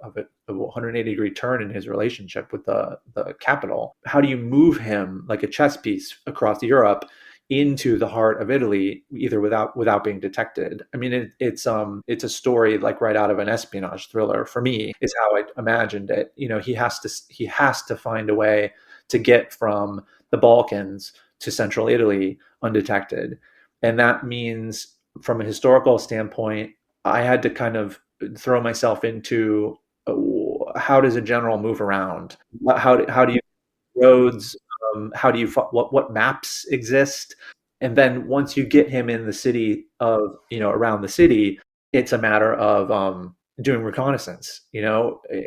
S6: 180-degree turn in his relationship with the capital? How do you move him like a chess piece across Europe into the heart of Italy, either without being detected? I mean, it's a story like right out of an espionage thriller. For me, is how I imagined it. He has to find a way to get from the Balkans to central Italy undetected, and that means, from a historical standpoint, I had to kind of throw myself into how does a general move around? How do you roads? How do you what maps exist? And then once you get him in the city around the city, it's a matter of doing reconnaissance,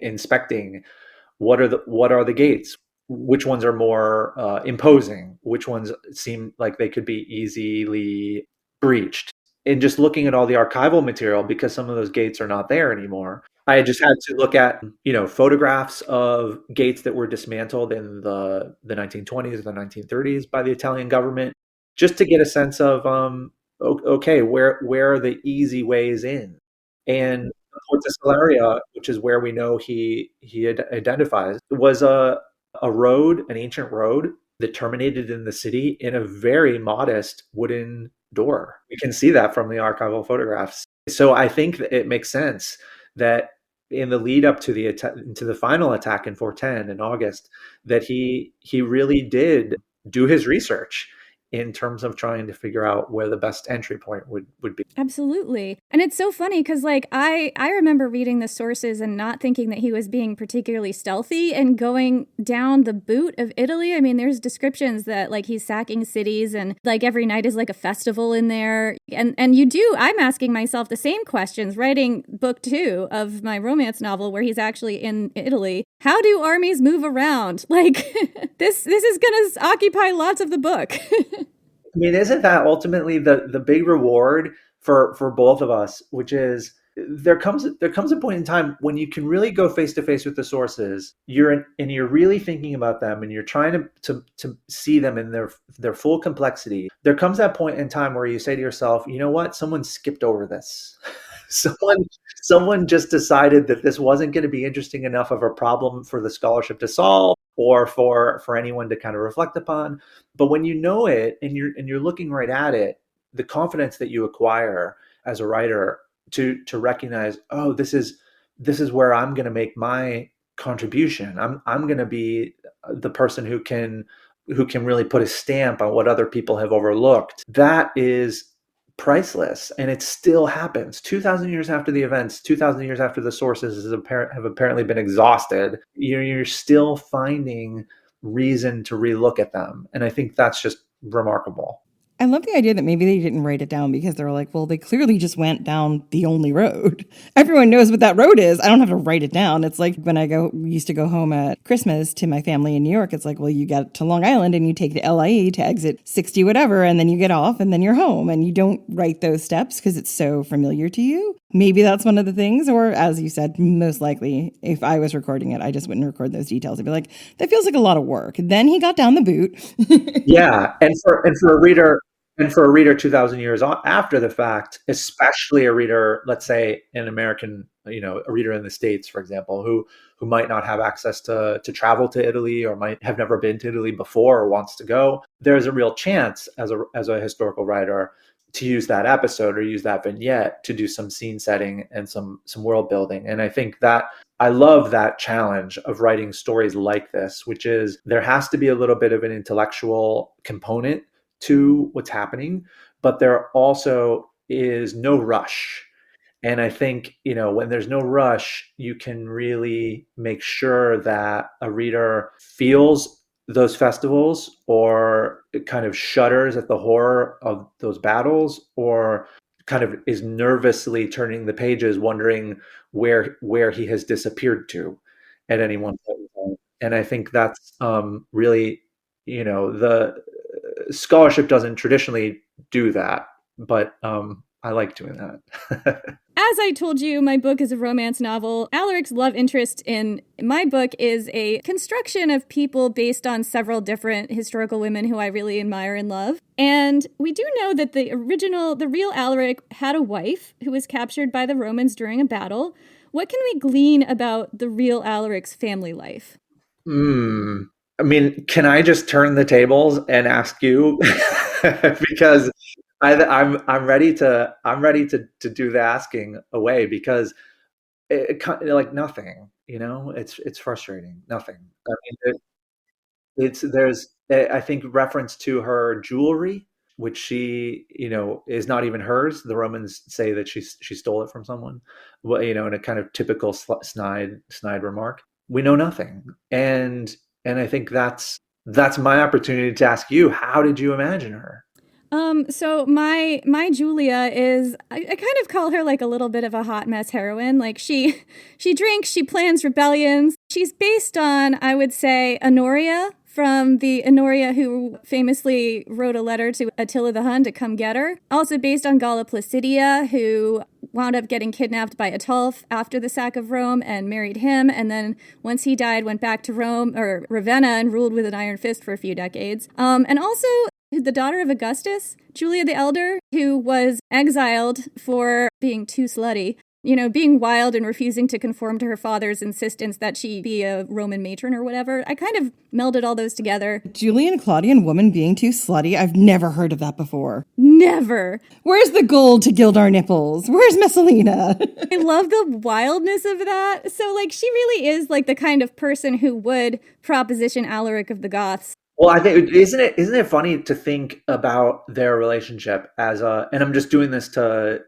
S6: inspecting what are the gates, which ones are more imposing, which ones seem like they could be easily breached. And just looking at all the archival material, because some of those gates are not there anymore, I just had to look at, photographs of gates that were dismantled in the 1920s, the 1930s by the Italian government, just to get a sense of, okay, where are the easy ways in? And Porta Salaria, which is where we know he identifies, was a road, an ancient road that terminated in the city in a very modest wooden door. We can see that from the archival photographs. So I think that it makes sense that in the lead up to the final attack in 410 in August, that he really did do his research in terms of trying to figure out where the best entry point would be.
S4: Absolutely. And it's so funny because I remember reading the sources and not thinking that he was being particularly stealthy and going down the boot of Italy. I mean, there's descriptions that he's sacking cities and every night is like a festival in there. And I'm asking myself the same questions writing book 2 of my romance novel where he's actually in Italy. How do armies move around? This is going to occupy lots of the book.
S6: I mean, isn't that ultimately the big reward for both of us, which is there comes a point in time when you can really go face to face with the sources. You're really thinking about them, and you're trying to see them in their full complexity. There comes that point in time where you say to yourself, you know what? Someone skipped over this. Someone just decided that this wasn't going to be interesting enough of a problem for the scholarship to solve, or for anyone to kind of reflect upon. But when you know it and you're looking right at it, the confidence that you acquire as a writer to recognize, oh, this is where I'm going to make my contribution. I'm going to be the person who can really put a stamp on what other people have overlooked. That is priceless, and it still happens 2,000 years after the events, 2,000 years after the sources have apparently been exhausted. You're still finding reason to relook at them, and I think that's just remarkable.
S5: I love the idea that maybe they didn't write it down because they're like, well, they clearly just went down the only road. Everyone knows what that road is. I don't have to write it down. It's like when used to go home at Christmas to my family in New York. It's like, well, you get to Long Island and you take the LIE to exit 60 whatever, and then you get off and then you're home, and you don't write those steps because it's so familiar to you. Maybe that's one of the things, or as you said, most likely, if I was recording it, I just wouldn't record those details. I'd be like, that feels like a lot of work. Then he got down the boot.
S6: Yeah, and for a reader. And for a reader 2,000 years after the fact, especially a reader, let's say an American, a reader in the States, for example, who might not have access to travel to Italy, or might have never been to Italy before or wants to go, there's a real chance as a historical writer to use that episode or use that vignette to do some scene setting and some world building. And I think that I love that challenge of writing stories like this, which is there has to be a little bit of an intellectual component to what's happening, but there also is no rush. And I think, when there's no rush, you can really make sure that a reader feels those festivals, or kind of shudders at the horror of those battles, or kind of is nervously turning the pages, wondering where he has disappeared to at any one point. And I think that's really, the scholarship doesn't traditionally do that, but I like doing that.
S4: As I told you, my book is a romance novel. Alaric's love interest in my book is a construction of people based on several different historical women who I really admire and love. And we do know that the real Alaric had a wife who was captured by the Romans during a battle. What can we glean about the real Alaric's family life?
S6: I mean, can I just turn the tables and ask you? Because I'm ready to do the asking away, because like nothing, it's frustrating. Nothing. I mean, there's I think reference to her jewelry, which she is not even hers. The Romans say that she stole it from someone. Well, in a kind of typical snide remark. We know nothing, and I think that's my opportunity to ask you, how did you imagine her?
S4: So my Julia is, I kind of call her like a little bit of a hot mess heroine. Like she drinks, she plans rebellions. She's based on, I would say, Honoria, from the Honoria who famously wrote a letter to Attila the Hun to come get her. Also based on Galla Placidia, who wound up getting kidnapped by Ataulf after the sack of Rome and married him. And then once he died, went back to Rome or Ravenna and ruled with an iron fist for a few decades. And also the daughter of Augustus, Julia the Elder, who was exiled for being too slutty, being wild and refusing to conform to her father's insistence that she be a Roman matron or whatever. I kind of melded all those together.
S5: Julian Claudian woman being too slutty? I've never heard of that before.
S4: Never.
S5: Where's the gold to gild our nipples? Where's Messalina?
S4: I love the wildness of that. So, she really is the kind of person who would proposition Alaric of the Goths.
S6: Well, I think isn't it funny to think about their relationship as and I'm just doing this to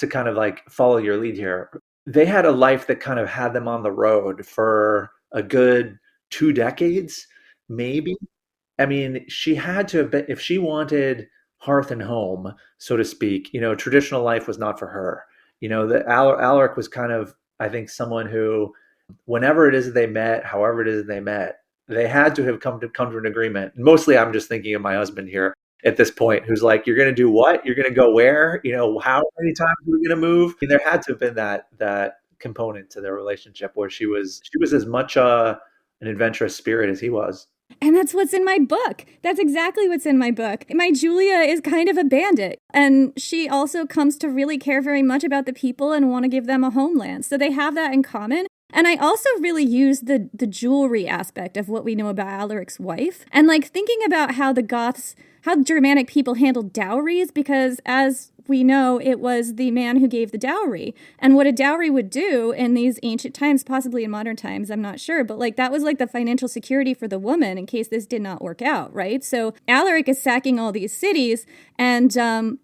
S6: kind of follow your lead here. They had a life that kind of had them on the road for a good 2 decades, maybe. I mean, she had to have been, if she wanted hearth and home, so to speak, traditional life was not for her. Alaric was kind of, I think, someone who, whenever it is that they met, however it is that they met, they had to have come to an agreement. Mostly, I'm just thinking of my husband here at this point, who's like, "You're going to do what? You're going to go where? How many times are we going to move?" I mean, there had to have been that component to their relationship where she was as much an adventurous spirit as he was.
S4: And that's what's in my book. That's exactly what's in my book. My Julia is kind of a bandit, and she also comes to really care very much about the people and want to give them a homeland. So they have that in common. And I also really use the jewelry aspect of what we know about Alaric's wife. And thinking about how the Goths, how Germanic people handled dowries, because as we know it was the man who gave the dowry. And what a dowry would do in these ancient times, possibly in modern times, I'm not sure, but like that was like the financial security for the woman in case this did not work out, right? So Alaric is sacking all these cities and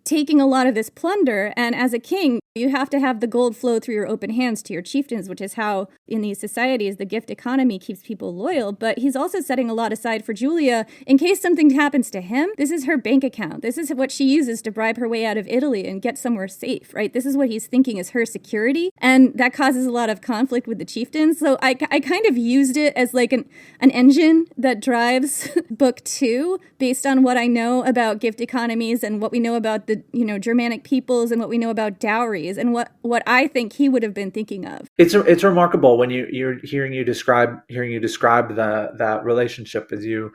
S4: taking a lot of this plunder. And as a king, you have to have the gold flow through your open hands to your chieftains, which is how in these societies the gift economy keeps people loyal. But he's also setting a lot aside for Julia in case something happens to him. This is her bank account. This is what she uses to bribe her way out of Italy and get somewhere safe, right? This is what he's thinking is her security. And that causes a lot of conflict with the chieftains. So I kind of used it as like an engine that drives book 2 based on what I know about gift economies and what we know about the, Germanic peoples and what we know about dowries and what I think he would have been thinking of.
S6: It's remarkable when you're hearing you describe that relationship as you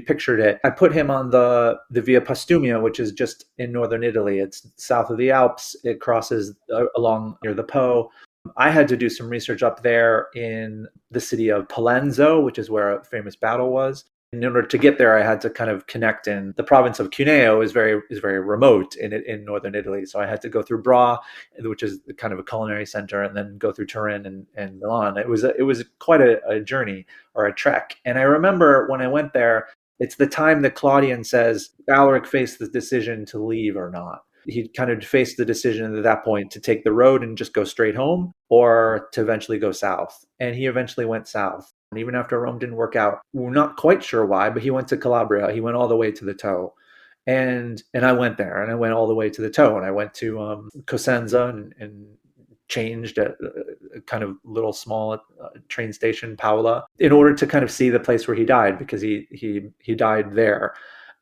S6: pictured it. I put him on the Via Postumia, which is just in northern Italy. It's south of the Alps. It crosses along near the Po. I had to do some research up there in the city of Palenzo, which is where a famous battle was. In order to get there, I had to kind of connect in. The province of Cuneo is very remote in northern Italy. So I had to go through Bra, which is kind of a culinary center, and then go through Turin and Milan. It was quite a journey or a trek. And I remember when I went there, it's the time that Claudian says Alaric faced the decision to leave or not. He kind of faced the decision at that point to take the road and just go straight home or to eventually go south. And he eventually went south. And even after Rome didn't work out, we're not quite sure why, but he went to Calabria. He went all the way to the toe. And I went there, and I went all the way to the toe. And I went to Cosenza and changed at a kind of little small train station, Paola, in order to kind of see the place where he died, because he died there.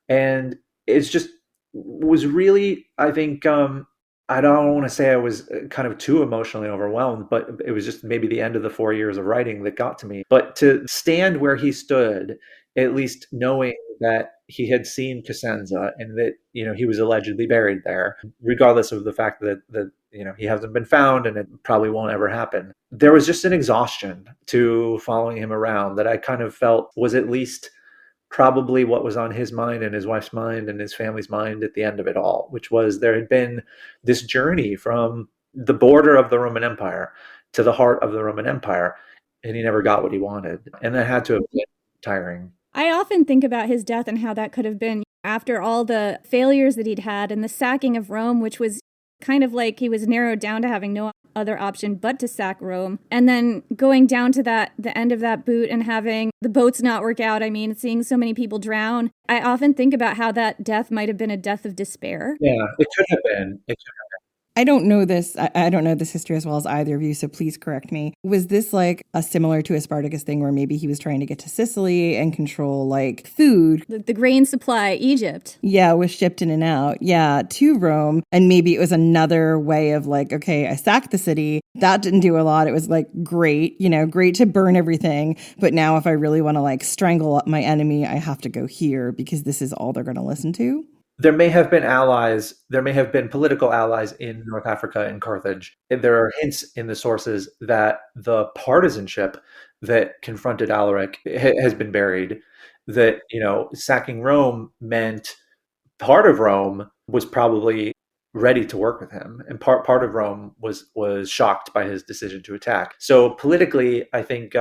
S6: And it's just was really, I think, I don't want to say I was kind of too emotionally overwhelmed, but it was just maybe the end of the 4 years of writing that got to me. But to stand where he stood, at least knowing that he had seen Cosenza and that, he was allegedly buried there, regardless of the fact that he hasn't been found and it probably won't ever happen. There was just an exhaustion to following him around that I kind of felt was at least probably what was on his mind and his wife's mind and his family's mind at the end of it all, which was there had been this journey from the border of the Roman Empire to the heart of the Roman Empire, and he never got what he wanted. And that had to have been tiring.
S4: I often think about his death and how that could have been after all the failures that he'd had and the sacking of Rome, which was kind of like he was narrowed down to having no other option but to sack Rome. And then going down to the end of that boot and having the boats not work out. I mean, seeing so many people drown. I often think about how that death might have been a death of despair.
S6: Yeah, it could have been.
S5: I don't know this. I don't know this history as well as either of you, so please correct me. Was this like a similar to a Spartacus thing where maybe he was trying to get to Sicily and control like food?
S4: The grain supply, Egypt.
S5: Yeah, was shipped in and out. Yeah, to Rome. And maybe it was another way of like, okay, I sacked the city. That didn't do a lot. It was like great, great to burn everything. But now if I really want to like strangle up my enemy, I have to go here because this is all they're going to listen to.
S6: There may have been allies, there may have been political allies in North Africa and Carthage. There are hints in the sources that the partisanship that confronted Alaric has been buried, that, sacking Rome meant part of Rome was probably ready to work with him, and part of Rome was shocked by his decision to attack. So politically, I think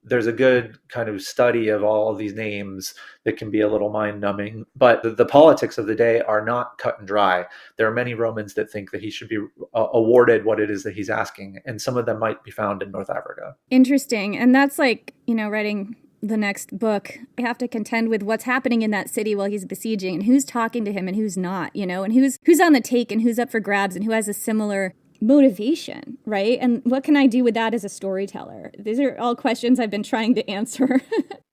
S6: there's a good kind of study of all of these names that can be a little mind-numbing. But the politics of the day are not cut and dry. There are many Romans that think that he should be awarded what it is that he's asking, and some of them might be found in North Africa.
S4: Interesting, and that's like writing the next book. I have to contend with what's happening in that city while he's besieging and who's talking to him and who's not, and who's on the take and who's up for grabs and who has a similar motivation, right? And what can I do with that as a storyteller? These are all questions I've been trying to answer.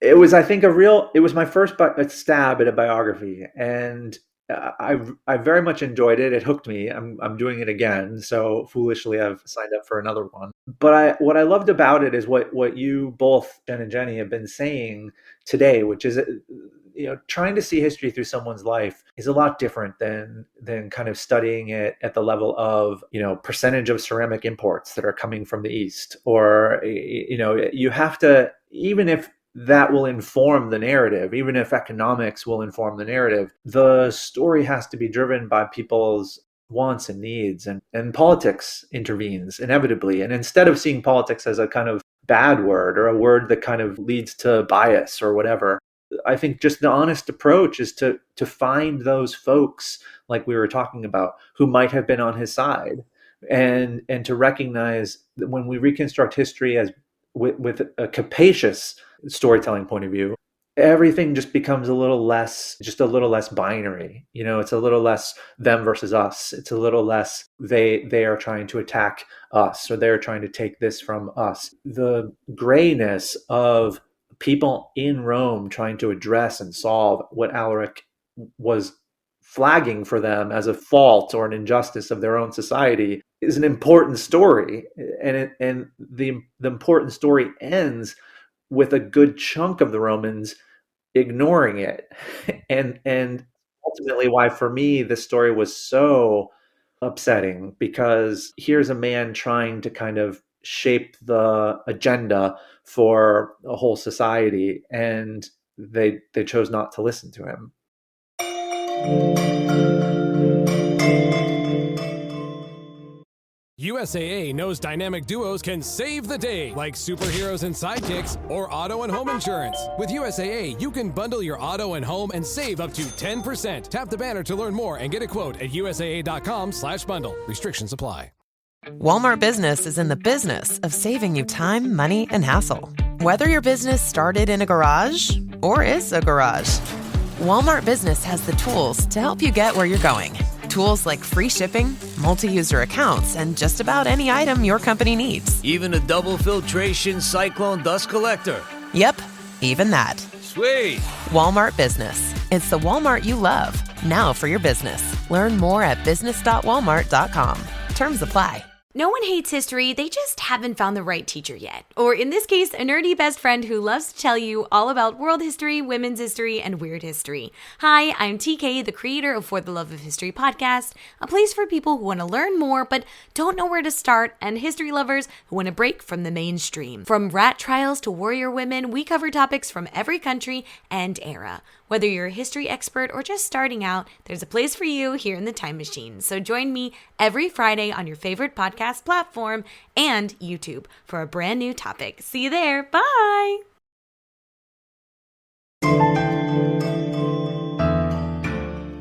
S6: It was, I think, it was my first stab at a biography, and I very much enjoyed it. It hooked me. I'm doing it again. So foolishly, I've signed up for another one. But what I loved about it is what you both, Jen and Jenny, have been saying today, which is, trying to see history through someone's life is a lot different than kind of studying it at the level of, percentage of ceramic imports that are coming from the East, or, you have to, even if that will inform the narrative, even if economics will inform the narrative, the story has to be driven by people's wants and needs, and politics intervenes inevitably. And instead of seeing politics as a kind of bad word or a word that kind of leads to bias or whatever, I think just the honest approach is to find those folks, like we were talking about, who might have been on his side, and to recognize that when we reconstruct history as with a capacious storytelling point of view, everything just becomes a little less binary. It's a little less them versus us. It's a little less they are trying to attack us, or they're trying to take this from us. The grayness of people in Rome trying to address and solve what Alaric was flagging for them as a fault or an injustice of their own society is an important story. And the important story ends with a good chunk of the Romans ignoring it. And ultimately why for me this story was so upsetting, because here's a man trying to kind of shape the agenda for a whole society, and they chose not to listen to him.
S16: USAA knows dynamic duos can save the day, like superheroes and sidekicks, or auto and home insurance. With USAA, you can bundle your auto and home and save up to 10%. Tap the banner to learn more and get a quote at USAA.com/bundle. Restrictions apply.
S17: Walmart Business is in the business of saving you time, money, and hassle. Whether your business started in a garage or is a garage, Walmart Business has the tools to help you get where you're going. Tools like free shipping, multi-user accounts, and just about any item your company needs.
S18: Even a double filtration cyclone dust collector.
S17: Yep, even that.
S18: Sweet.
S17: Walmart Business. It's the Walmart you love. Now for your business. Learn more at business.walmart.com. Terms apply.
S19: No one hates history, they just haven't found the right teacher yet. Or in this case, a nerdy best friend who loves to tell you all about world history, women's history, and weird history. Hi, I'm TK, the creator of For the Love of History podcast, a place for people who want to learn more but don't know where to start, and history lovers who want to break from the mainstream. From rat trials to warrior women, we cover topics from every country and era. Whether you're a history expert or just starting out, there's a place for you here in the Time Machine. So join me every Friday on your favorite podcast platform and YouTube for a brand new topic. See you there. Bye.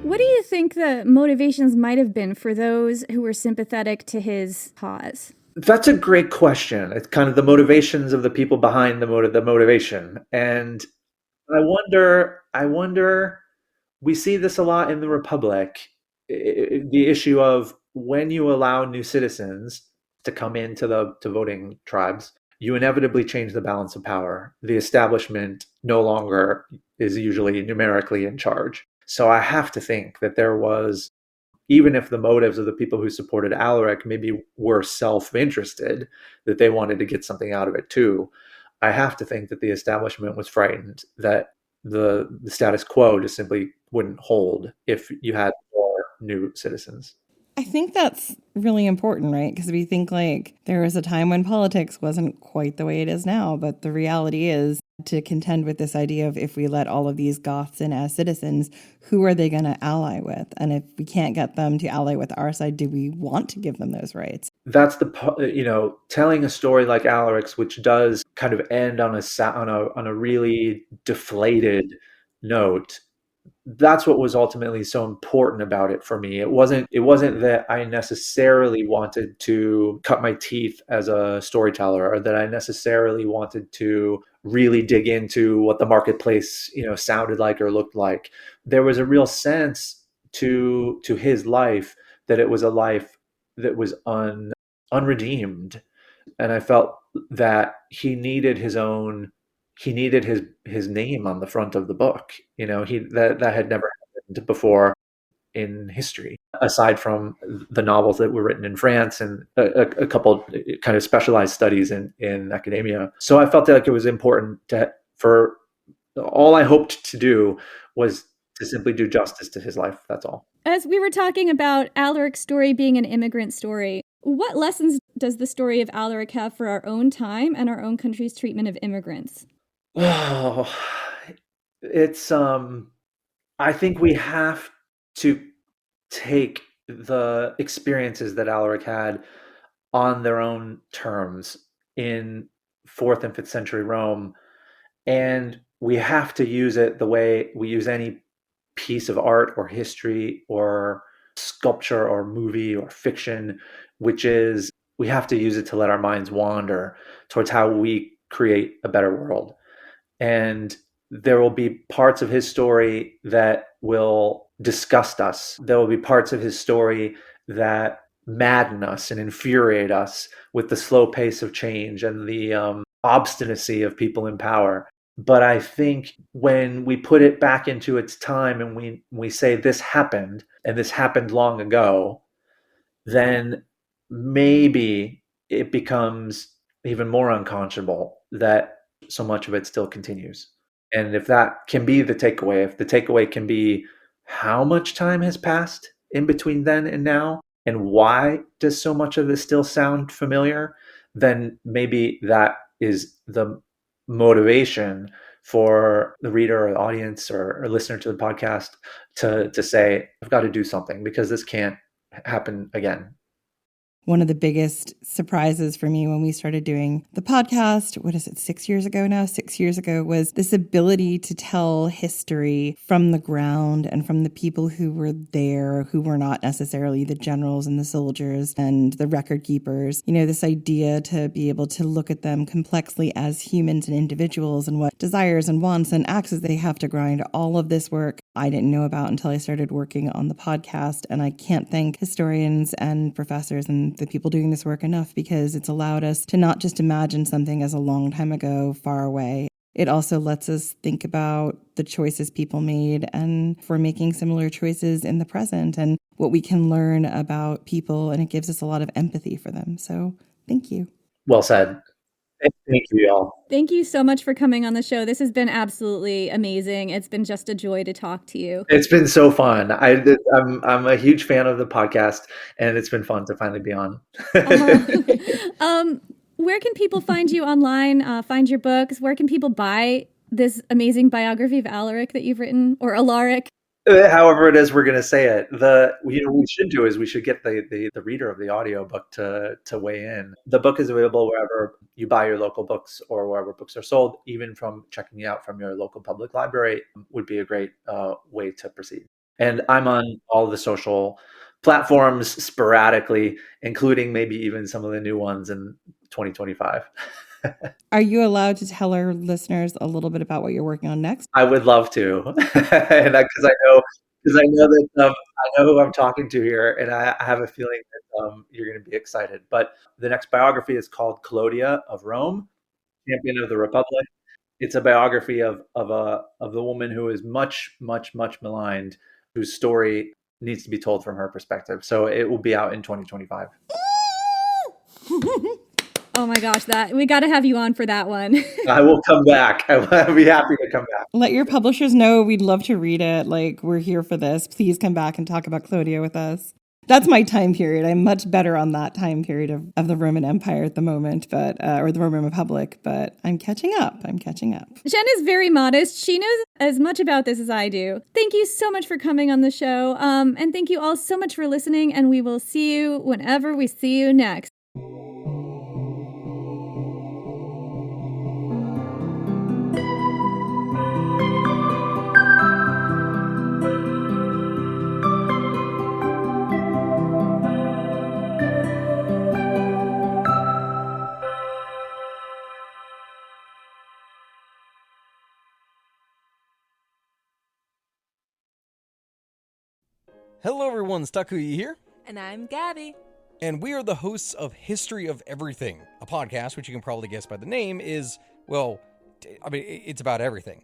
S4: What do you think the motivations might have been for those who were sympathetic to his cause?
S6: That's a great question. It's kind of the motivations of the people behind the motivation. And I wonder, we see this a lot in the Republic, the issue of when you allow new citizens to come into to voting tribes, you inevitably change the balance of power. The establishment no longer is usually numerically in charge. So I have to think that there was, even if the motives of the people who supported Alaric maybe were self-interested, that they wanted to get something out of it too, I have to think that the establishment was frightened that the status quo just simply wouldn't hold if you had more new citizens.
S5: I think that's really important, right? Because we think like there was a time when politics wasn't quite the way it is now, but the reality is to contend with this idea of if we let all of these Goths in as citizens, who are they going to ally with? And if we can't get them to ally with our side, do we want to give them those rights?
S6: That's telling a story like Alaric's, which does kind of end on a really deflated note. That's what was ultimately so important about it for me. It wasn't that I necessarily wanted to cut my teeth as a storyteller, or that I necessarily wanted to really dig into what the marketplace, sounded like or looked like. There was a real sense to his life that it was a life that was unredeemed, and I felt that he needed his name on the front of the book. That had never happened before in history, aside from the novels that were written in France and a couple kind of specialized studies in academia. So I felt like it was important for all I hoped to do was to simply do justice to his life. That's all.
S4: As we were talking about Alaric's story being an immigrant story, what lessons does the story of Alaric have for our own time and our own country's treatment of immigrants?
S6: Oh, it's I think we have to take the experiences that Alaric had on their own terms in 4th and 5th century Rome. And we have to use it the way we use any piece of art or history or sculpture or movie or fiction, which is we have to use it to let our minds wander towards how we create a better world. And there will be parts of his story that will disgust us. There will be parts of his story that madden us and infuriate us with the slow pace of change and the obstinacy of people in power. But I think when we put it back into its time and we say this happened and this happened long ago, then maybe it becomes even more unconscionable that so much of it still continues. And if that can be the takeaway, if the takeaway can be how much time has passed in between then and now, and why does so much of this still sound familiar, then maybe that is the motivation for the reader or the audience or listener to the podcast to say, I've got to do something because this can't happen again.
S5: One of the biggest surprises for me when we started doing the podcast, 6 years ago now? 6 years ago, was this ability to tell history from the ground and from the people who were there, who were not necessarily the generals and the soldiers and the record keepers. You know, this idea to be able to look at them complexly as humans and individuals and what desires and wants and axes they have to grind. All of this work I didn't know about until I started working on the podcast. And I can't thank historians and professors and the people doing this work enough, because it's allowed us to not just imagine something as a long time ago, far away. It also lets us think about the choices people made and for making similar choices in the present and what we can learn about people. And it gives us a lot of empathy for them. So thank you.
S6: Well said. Thank you, y'all.
S4: Thank you so much for coming on the show. This has been absolutely amazing. It's been just a joy to talk to you.
S6: It's been so fun. I'm a huge fan of the podcast, and it's been fun to finally be on.
S4: Where can people find you online, find your books? Where can people buy this amazing biography of Alaric that you've written, or Alaric?
S6: However it is we're going to say it. What we should do is we should get the reader of the audiobook to weigh in. The book is available wherever you buy your local books or wherever books are sold. Even from checking it out from your local public library would be a great way to proceed. And I'm on all the social platforms sporadically, including maybe even some of the new ones in 2025.
S5: Are you allowed to tell our listeners a little bit about what you're working on next?
S6: I would love to, and because I know that I know who I'm talking to here, and I have a feeling that you're going to be excited. But the next biography is called Claudia of Rome, Champion of the Republic. It's a biography of the woman who is much, much, much maligned, whose story needs to be told from her perspective. So it will be out in 2025.
S4: Oh my gosh, we got to have you on for that one.
S6: I will come back. I'll be happy to come back.
S5: Let your publishers know we'd love to read it. Like, we're here for this. Please come back and talk about Claudia with us. That's my time period. I'm much better on that time period of the Roman Empire at the moment, or the Roman Republic, but I'm catching up.
S4: Jen is very modest. She knows as much about this as I do. Thank you so much for coming on the show. And thank you all so much for listening, and we will see you whenever we see you next.
S20: Hello everyone, Takuya here.
S21: And I'm Gabby.
S20: And we are the hosts of History of Everything, a podcast which you can probably guess by the name is, well, I mean, it's about everything.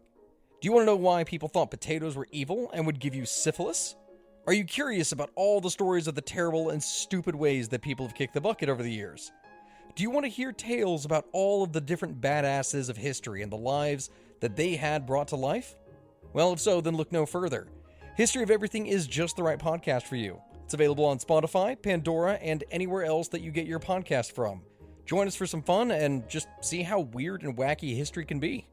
S20: Do you want to know why people thought potatoes were evil and would give you syphilis? Are you curious about all the stories of the terrible and stupid ways that people have kicked the bucket over the years? Do you want to hear tales about all of the different badasses of history and the lives that they had brought to life? Well, if so, then look no further. History of Everything is just the right podcast for you. It's available on Spotify, Pandora, and anywhere else that you get your podcast from. Join us for some fun and just see how weird and wacky history can be.